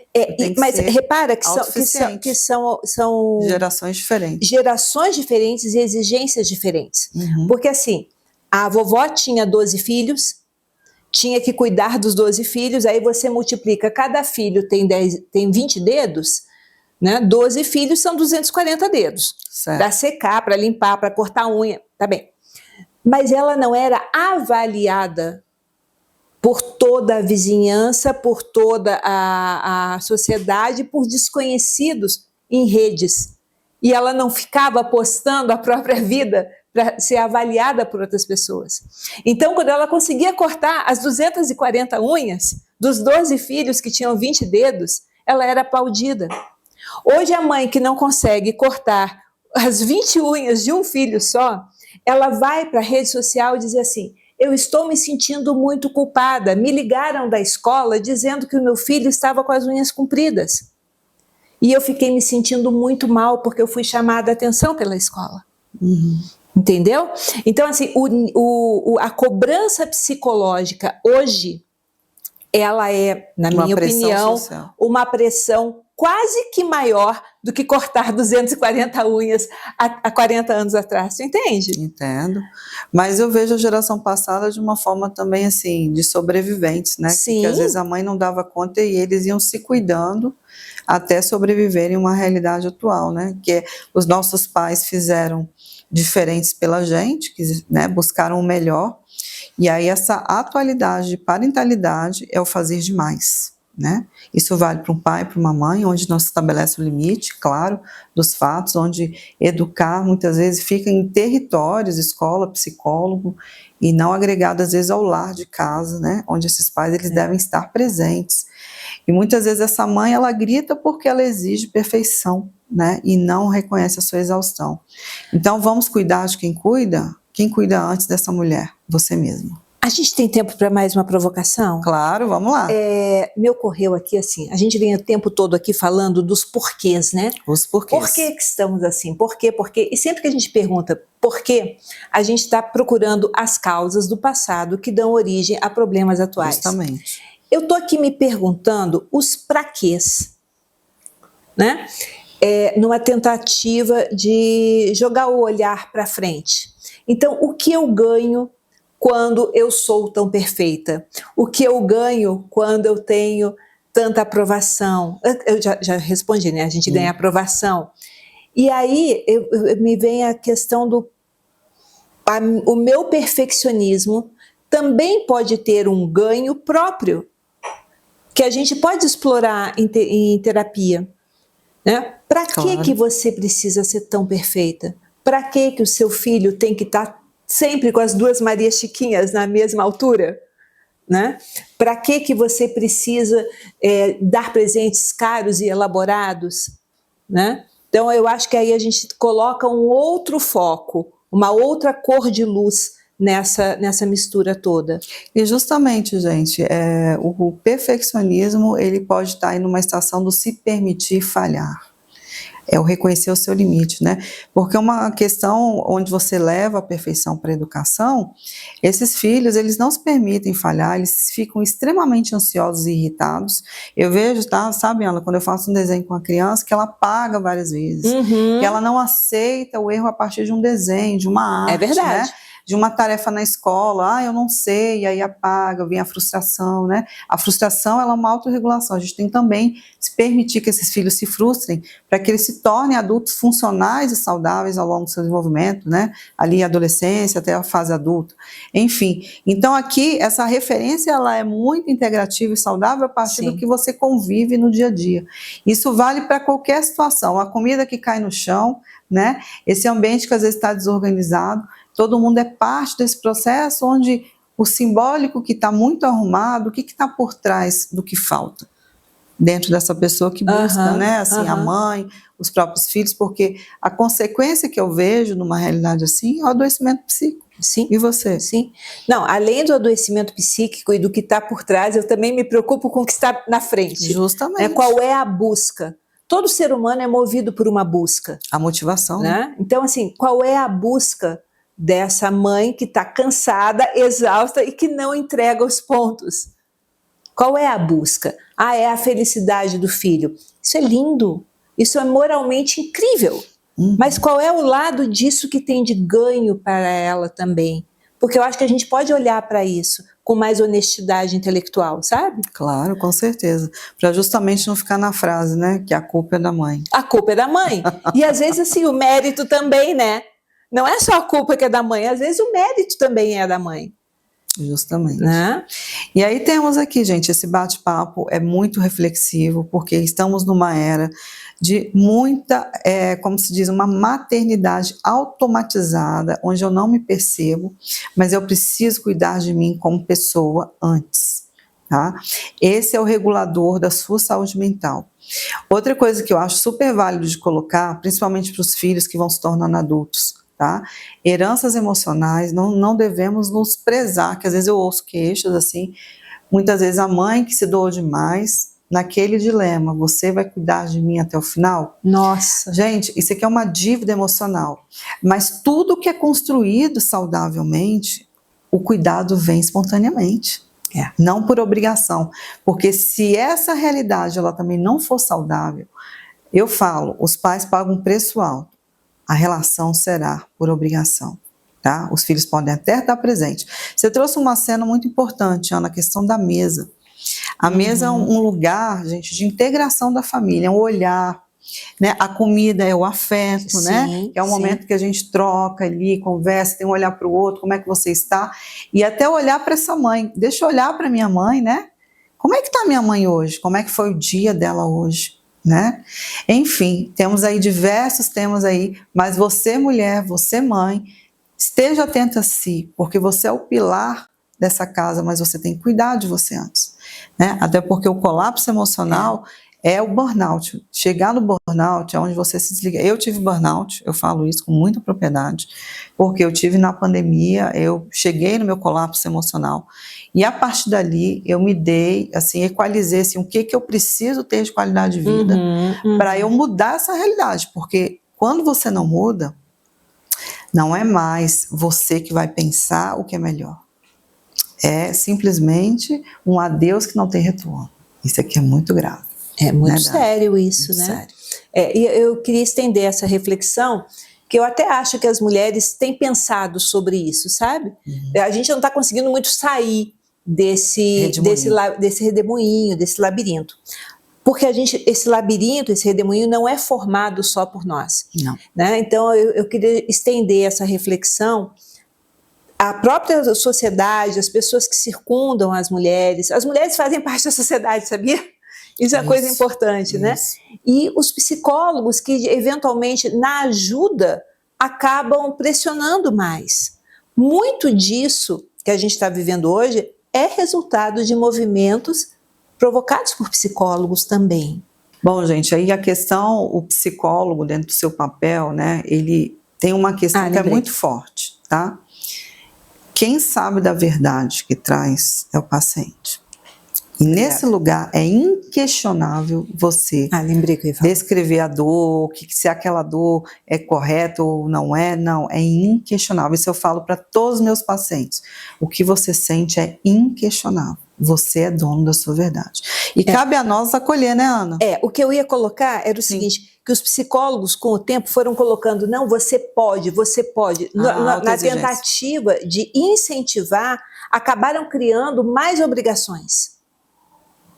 Mas repara que são gerações diferentes. Gerações diferentes e exigências diferentes. Porque assim, a vovó tinha 12 filhos, tinha que cuidar dos 12 filhos, aí você multiplica, cada filho tem 20 dedos, né? 12 filhos são 240 dedos. Para secar, para limpar, para cortar a unha, tá bem. Mas ela não era avaliada por toda a vizinhança, por toda a sociedade, por desconhecidos em redes. E ela não ficava postando a própria vida para ser avaliada por outras pessoas. Então, quando ela conseguia cortar as 240 unhas dos 12 filhos que tinham 20 dedos, ela era aplaudida. Hoje, a mãe que não consegue cortar as 20 unhas de um filho só, ela vai para a rede social e diz assim, eu estou me sentindo muito culpada. Me ligaram da escola dizendo que o meu filho estava com as unhas compridas. E eu fiquei me sentindo muito mal porque eu fui chamada a atenção pela escola. Entendeu? Então, assim, a cobrança psicológica hoje, ela é, na minha opinião, uma pressão quase que maior do que cortar 240 unhas há 40 anos atrás, você entende? Entendo, mas eu vejo a geração passada de uma forma também assim, de sobreviventes, né? Sim. Que às vezes a mãe não dava conta e eles iam se cuidando até sobreviverem uma realidade atual, né? Que os nossos pais fizeram diferentes pela gente, que, né, buscaram o melhor, e aí essa atualidade de parentalidade é o fazer demais. Né? Isso vale para um pai, para uma mãe, onde não se estabelece o limite, claro, dos fatos, onde educar muitas vezes fica em territórios, escola, psicólogo, e não agregado às vezes ao lar de casa, né? Onde esses pais eles devem estar presentes. E muitas vezes essa mãe ela grita porque ela exige perfeição, né? E não reconhece a sua exaustão. Então vamos cuidar de quem cuida? Quem cuida antes dessa mulher? Você mesmo. A gente tem tempo para mais uma provocação? Claro, vamos lá. Me ocorreu aqui assim, a gente vem o tempo todo aqui falando dos porquês, né? Os porquês. Por que estamos assim? Por quê? E sempre que a gente pergunta por quê, a gente está procurando as causas do passado que dão origem a problemas atuais. Justamente. Eu estou aqui me perguntando os praquês, né? Numa tentativa de jogar o olhar para frente. Então, o que eu ganho quando eu sou tão perfeita? O que eu ganho quando eu tenho tanta aprovação? Eu já respondi, né? A gente ganha aprovação. E aí me vem a questão o meu perfeccionismo também pode ter um ganho próprio, que a gente pode explorar em terapia. Né? Para que você precisa ser tão perfeita? Para que o seu filho tem que estar sempre com as duas Marias Chiquinhas na mesma altura? Né? Para que você precisa dar presentes caros e elaborados? Né? Então eu acho que aí a gente coloca um outro foco, uma outra cor de luz nessa mistura toda. E justamente, gente, o perfeccionismo ele pode estar em uma estação do se permitir falhar. É o reconhecer o seu limite, né? Porque uma questão onde você leva a perfeição para a educação, esses filhos, eles não se permitem falhar, eles ficam extremamente ansiosos e irritados. Eu vejo, sabe, Ana, quando eu faço um desenho com a criança, que ela apaga várias vezes, que ela não aceita o erro a partir de um desenho, de uma arte, É verdade. né? de uma tarefa na escola, eu não sei, e aí apaga, vem a frustração, né? A frustração, ela é uma autorregulação, a gente tem que também se permitir que esses filhos se frustrem, para que eles se tornem adultos funcionais e saudáveis ao longo do seu desenvolvimento, né? Ali a adolescência até a fase adulta, enfim. Então aqui, essa referência, ela é muito integrativa e saudável a partir do que você convive no dia a dia. Isso vale para qualquer situação, a comida que cai no chão, né? Esse ambiente que às vezes está desorganizado, todo mundo é parte desse processo onde o simbólico que está muito arrumado, o que está por trás do que falta dentro dessa pessoa que busca, né? Assim, a mãe, os próprios filhos, porque a consequência que eu vejo numa realidade assim é o adoecimento psíquico. Sim. E você? Sim. Não, além do adoecimento psíquico e do que está por trás, eu também me preocupo com o que está na frente. Justamente. Qual é a busca? Todo ser humano é movido por uma busca. A motivação. Né? Então, assim, qual é a busca dessa mãe que está cansada, exausta e que não entrega os pontos? Qual é a busca? É a felicidade do filho. Isso é lindo, isso é moralmente incrível. Mas qual é o lado disso que tem de ganho para ela também? Porque eu acho que a gente pode olhar para isso com mais honestidade intelectual, sabe? Claro, com certeza. Para justamente não ficar na frase, né? Que a culpa é da mãe. A culpa é da mãe. E às vezes, assim, o mérito também, né? Não é só a culpa que é da mãe, às vezes o mérito também é da mãe. Justamente. E aí temos aqui, gente, esse bate-papo é muito reflexivo, porque estamos numa era de muita, como se diz, uma maternidade automatizada, onde eu não me percebo, mas eu preciso cuidar de mim como pessoa antes. Tá? Esse é o regulador da sua saúde mental. Outra coisa que eu acho super válido de colocar, principalmente para os filhos que vão se tornando adultos, tá? Heranças emocionais, não devemos nos prezar, que às vezes eu ouço queixas assim, muitas vezes a mãe que se doou demais, naquele dilema, você vai cuidar de mim até o final? Nossa! Gente, isso aqui é uma dívida emocional, mas tudo que é construído saudavelmente, o cuidado vem espontaneamente. Não por obrigação, porque se essa realidade ela também não for saudável, eu falo, os pais pagam um preço alto, a relação será por obrigação, tá? Os filhos podem até estar presentes. Você trouxe uma cena muito importante, Ana, a questão da mesa. A mesa é um lugar, gente, de integração da família, é um olhar, né? A comida é o afeto, né? Que é o momento que a gente troca ali, conversa, tem um olhar para o outro, como é que você está? E até olhar para essa mãe. Deixa eu olhar para minha mãe, né? Como é que está minha mãe hoje? Como é que foi o dia dela hoje? Né? Enfim, temos aí diversos temas aí, mas você mulher, você mãe, esteja atenta a si, porque você é o pilar dessa casa, mas você tem que cuidar de você antes, né? Até porque o colapso emocional é o burnout. Chegar no burnout é onde você se desliga. Eu tive burnout, eu falo isso com muita propriedade, porque eu tive na pandemia, eu cheguei no meu colapso emocional, e a partir dali eu me dei, assim, equalizei assim, o que eu preciso ter de qualidade de vida para eu mudar essa realidade, porque quando você não muda, não é mais você que vai pensar o que é melhor. É simplesmente um adeus que não tem retorno. Isso aqui é muito grave. É muito sério isso, muito né? Sério. E eu queria estender essa reflexão, que eu até acho que as mulheres têm pensado sobre isso, sabe? A gente não está conseguindo muito sair desse redemoinho, desse labirinto. Porque esse labirinto, esse redemoinho não é formado só por nós. Não. Né? Então eu queria estender essa reflexão à própria sociedade, as pessoas que circundam as mulheres fazem parte da sociedade, sabia? Isso é uma coisa importante, né? E os psicólogos que, eventualmente, na ajuda, acabam pressionando mais. Muito disso que a gente está vivendo hoje é resultado de movimentos provocados por psicólogos também. Bom, gente, aí a questão, o psicólogo, dentro do seu papel, né, ele tem uma questão que é muito forte, tá? Quem sabe da verdade que traz é o paciente. E nesse lugar é inquestionável você descrever a dor, se aquela dor é correta ou não, é inquestionável. Isso eu falo para todos os meus pacientes. O que você sente é inquestionável. Você é dono da sua verdade. E cabe a nós acolher, né, Ana? O que eu ia colocar era o seguinte, que os psicólogos, com o tempo, foram colocando, não, você pode, na tentativa de incentivar, acabaram criando mais obrigações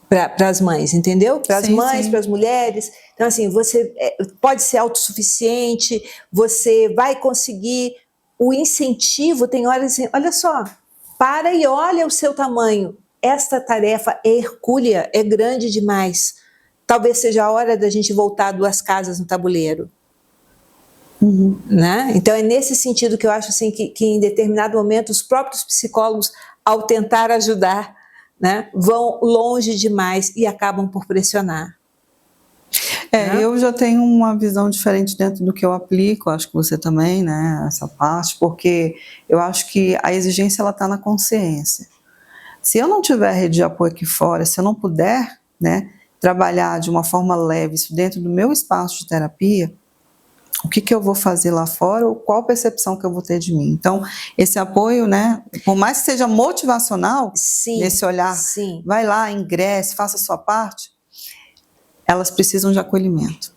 para as mães, entendeu? Para as mães, para as mulheres. Então, assim, você pode ser autossuficiente, você vai conseguir. O incentivo tem horas assim, olha só, para e olha o seu tamanho. Esta tarefa é hercúlea, é grande demais. Talvez seja a hora da gente voltar 2 casas no tabuleiro. Né? Então, é nesse sentido que eu acho assim, que em determinado momento os próprios psicólogos, ao tentar ajudar, né, vão longe demais e acabam por pressionar. Eu já tenho uma visão diferente dentro do que eu aplico, acho que você também, né, essa parte, porque eu acho que a exigência ela está na consciência. Se eu não tiver rede de apoio aqui fora, se eu não puder, né, trabalhar de uma forma leve isso dentro do meu espaço de terapia, o que eu vou fazer lá fora ou qual percepção que eu vou ter de mim. Então, esse apoio, né, por mais que seja motivacional, nesse olhar, vai lá, ingresse, faça a sua parte, elas precisam de acolhimento.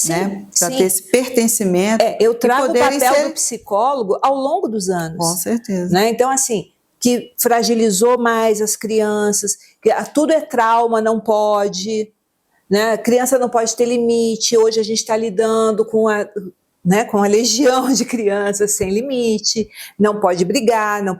Né, para ter esse pertencimento. Eu trago o papel do psicólogo ao longo dos anos. Com certeza. Né? Então, assim, que fragilizou mais as crianças, que tudo é trauma, não pode... Né? A criança não pode ter limite. Hoje a gente está lidando com a legião de crianças sem limite. Não pode brigar, não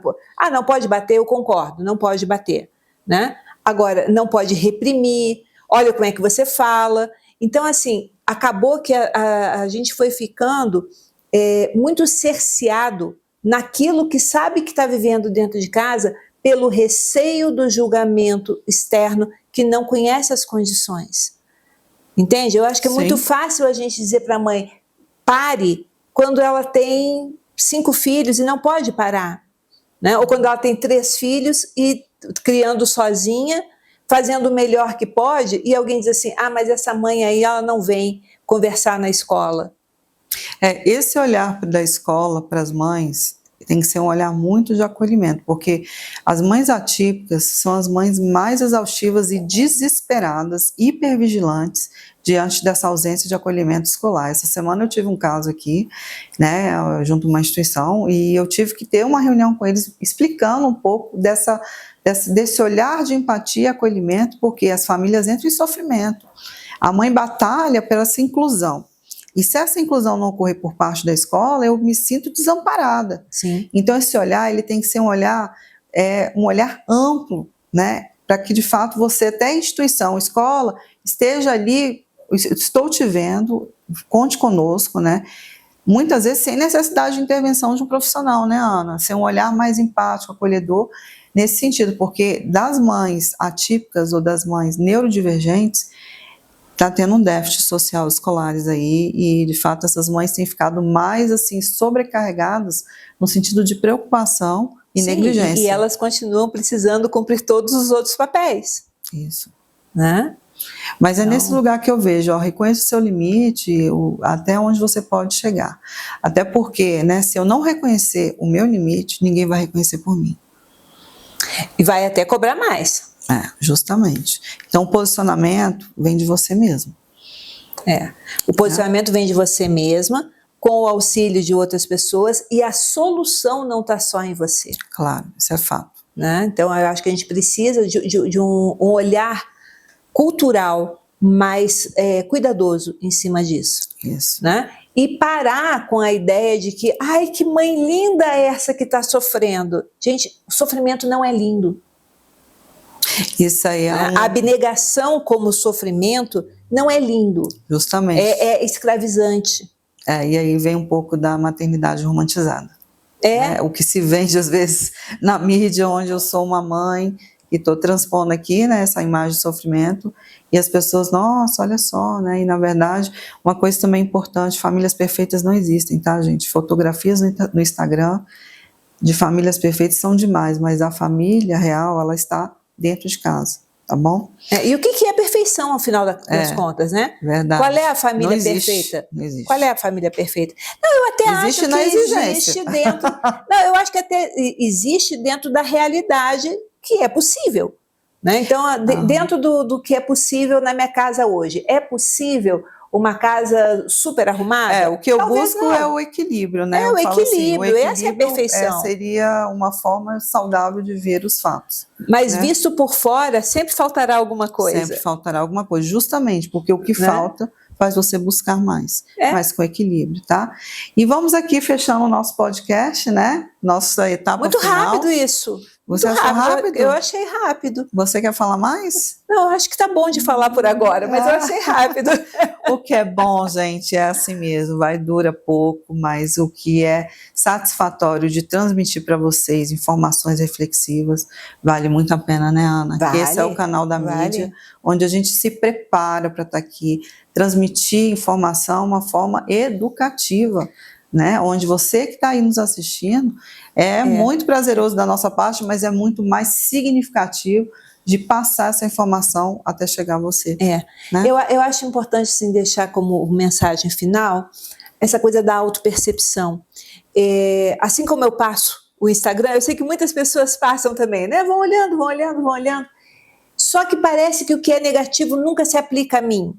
pode bater, eu concordo, não pode bater. Né? Agora, não pode reprimir, olha como é que você fala. Então, assim, acabou que a gente foi ficando muito cerceado naquilo que sabe que está vivendo dentro de casa pelo receio do julgamento externo que não conhece as condições. Entende? Eu acho que é muito fácil a gente dizer para a mãe, pare, quando ela tem 5 filhos e não pode parar. Né? Ou quando ela tem 3 filhos e criando sozinha, fazendo o melhor que pode, e alguém diz assim, mas essa mãe aí, ela não vem conversar na escola. Esse olhar da escola para as mães tem que ser um olhar muito de acolhimento, porque as mães atípicas são as mães mais exaustivas e desesperadas, hipervigilantes, diante dessa ausência de acolhimento escolar. Essa semana eu tive um caso aqui, né, junto a uma instituição, e eu tive que ter uma reunião com eles explicando um pouco desse olhar de empatia e acolhimento, porque as famílias entram em sofrimento. A mãe batalha pela essa inclusão. E se essa inclusão não ocorrer por parte da escola, eu me sinto desamparada. Então, esse olhar, ele tem que ser um olhar amplo, né, para que, de fato, você, até a instituição, escola, esteja ali, estou te vendo, conte conosco, né, muitas vezes sem necessidade de intervenção de um profissional, né, Ana, ser um olhar mais empático, acolhedor, nesse sentido, porque das mães atípicas ou das mães neurodivergentes, está tendo um déficit social escolares aí e, de fato, essas mães têm ficado mais, assim, sobrecarregadas no sentido de preocupação e negligência. E elas continuam precisando cumprir todos os outros papéis. Isso. Né? Mas é nesse lugar que eu vejo, reconheça o seu limite, até onde você pode chegar. Até porque, né, se eu não reconhecer o meu limite, ninguém vai reconhecer por mim. E vai até cobrar mais. Justamente. Então, o posicionamento vem de você mesmo. O posicionamento vem de você mesma, com o auxílio de outras pessoas, e a solução não está só em você. Claro, isso é fato. Né? Então, eu acho que a gente precisa de um olhar cultural mais cuidadoso em cima disso. Isso. Né? E parar com a ideia de que, ai, que mãe linda é essa que está sofrendo. Gente, o sofrimento não é lindo. Isso aí A abnegação como sofrimento não é lindo. Justamente. É escravizante. E aí vem um pouco da maternidade romantizada. O que se vende, às vezes, na mídia, onde eu sou uma mãe e estou transpondo aqui, né, essa imagem de sofrimento, e as pessoas, nossa, olha só, né? E, na verdade, uma coisa também importante, famílias perfeitas não existem, tá, gente? Fotografias no Instagram de famílias perfeitas são demais, mas a família real, ela está dentro de casa, tá bom? E o que é perfeição, ao final das contas, né? Verdade. Qual é a família perfeita? Não existe. Qual é a família perfeita? Não, eu até acho que existe dentro... Não, eu acho que até existe dentro da realidade que é possível, Né? Então, dentro do que é possível na minha casa hoje, é possível uma casa super arrumada? O que eu busco é o equilíbrio, né? É o equilíbrio, assim, essa é a perfeição. Seria uma forma saudável de ver os fatos. Mas né? Visto por fora, sempre faltará alguma coisa. Sempre faltará alguma coisa, justamente porque o que falta faz você buscar mais, mas com equilíbrio, tá? E vamos aqui fechando o nosso podcast, né? Nossa etapa Muito final. rápido isso. Você achou rápido? Eu achei rápido. Você quer falar mais? Não, acho que tá bom de falar por agora, mas eu achei rápido. O que é bom, gente, é assim mesmo, dura pouco, mas o que é satisfatório de transmitir para vocês informações reflexivas, vale muito a pena, né, Ana? Vale, que esse é o canal da mídia, onde a gente se prepara para estar aqui, transmitir informação de uma forma educativa, né? Onde você que está aí nos assistindo, é muito prazeroso da nossa parte, mas é muito mais significativo de passar essa informação até chegar a você. Né? Eu acho importante assim, deixar como mensagem final essa coisa da autopercepção. Assim como eu passo o Instagram, eu sei que muitas pessoas passam também, né? Vão olhando. Só que parece que o que é negativo nunca se aplica a mim.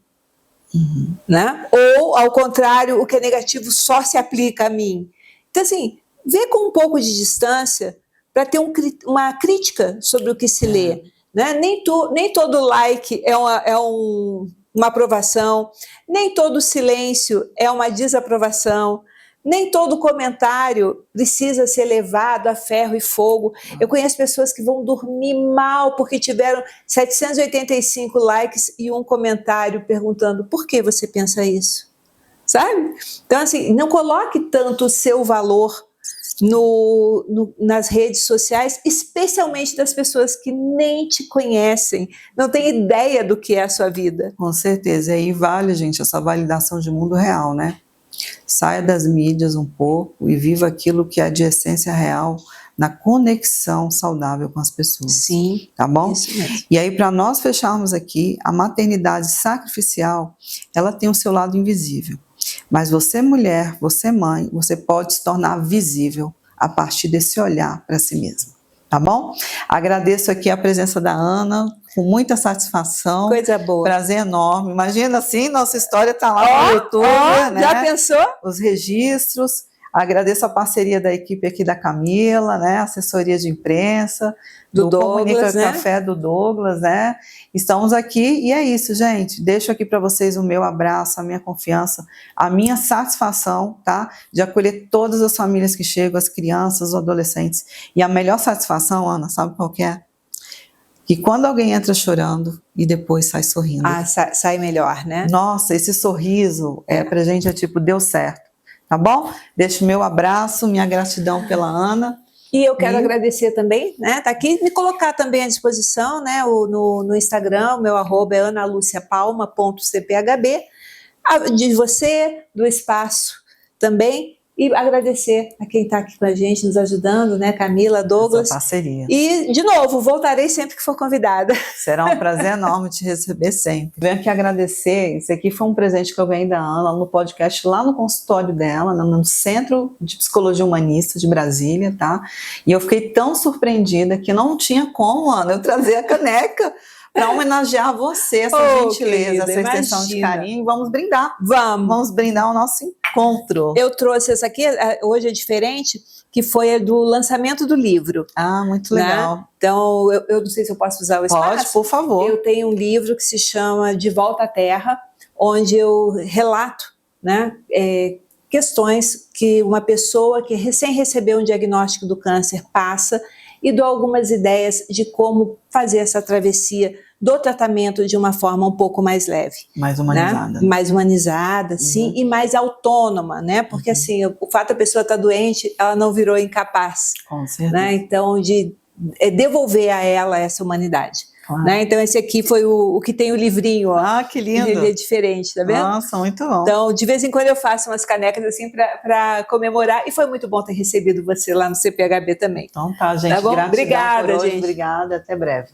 Né? Ou, ao contrário, o que é negativo só se aplica a mim. Então, assim, vê com um pouco de distância para ter uma crítica sobre o que se lê. Né? Nem todo like é uma aprovação, nem todo silêncio é uma desaprovação, nem todo comentário precisa ser levado a ferro e fogo. Eu conheço pessoas que vão dormir mal porque tiveram 785 likes e um comentário perguntando por que você pensa isso, sabe? Então, assim, não coloque tanto o seu valor nas redes sociais, especialmente das pessoas que nem te conhecem, não têm ideia do que é a sua vida. Com certeza, e aí vale, gente, essa validação de mundo real, né? Saia das mídias um pouco e viva aquilo que é de essência real, na conexão saudável com as pessoas. Sim, tá bom? Isso mesmo. E aí, para nós fecharmos aqui, a maternidade sacrificial, ela tem o seu lado invisível. Mas você, mulher, você, mãe, você pode se tornar visível a partir desse olhar para si mesma. Tá bom? Agradeço aqui a presença da Ana, com muita satisfação. Coisa boa. Prazer enorme. Imagina assim, nossa história está lá no YouTube, né? Já pensou? Os registros. Agradeço a parceria da equipe aqui da Camila, né? Assessoria de imprensa, do Douglas, né? Café do Douglas, né? Estamos aqui e é isso, gente. Deixo aqui para vocês o meu abraço, a minha confiança, a minha satisfação, tá? De acolher todas as famílias que chegam, as crianças, os adolescentes. E a melhor satisfação, Ana, sabe qual que é? Que quando alguém entra chorando e depois sai sorrindo. Sai melhor, né? Nossa, esse sorriso pra gente é tipo, deu certo. Tá bom? Deixo meu abraço, minha gratidão pela Ana. E eu quero agradecer também, né? Tá aqui, me colocar também à disposição, né? No Instagram, o meu @ é analuciapalma.cphb, de você, do espaço também. E agradecer a quem está aqui com a gente, nos ajudando, né? Camila, Douglas. Essa parceria. E, de novo, voltarei sempre que for convidada. Será um prazer enorme te receber sempre. Venho aqui agradecer, esse aqui foi um presente que eu ganhei da Ana no podcast, lá no consultório dela, no Centro de Psicologia Humanista de Brasília, tá? E eu fiquei tão surpreendida que não tinha como, Ana, eu trazer a caneca para homenagear você, essa gentileza, querida, essa extensão de carinho. Vamos brindar. Vamos brindar o nosso encontro. Eu trouxe essa aqui, hoje é diferente, que foi a do lançamento do livro. Ah, muito legal. Né? Então, eu não sei se eu posso usar o espaço. Pode, por favor. Eu tenho um livro que se chama De Volta à Terra, onde eu relato, né, questões que uma pessoa que recém recebeu um diagnóstico do câncer passa, e dou algumas ideias de como fazer essa travessia do tratamento de uma forma um pouco mais leve. Mais humanizada. Né? Mais humanizada, sim, e mais autônoma, né? Porque assim, o fato da pessoa estar doente, ela não virou incapaz. Com certeza. Né? Então, de devolver a ela essa humanidade. Claro. Né? Então, esse aqui foi o que tem o livrinho. Ó. Ah, que lindo. Ele é diferente, tá vendo? Nossa, muito bom. Então, de vez em quando eu faço umas canecas assim para comemorar. E foi muito bom ter recebido você lá no CPHB também. Então tá, gente. Tá bom? Gratidão Obrigada, por hoje. gente. Obrigada, até breve.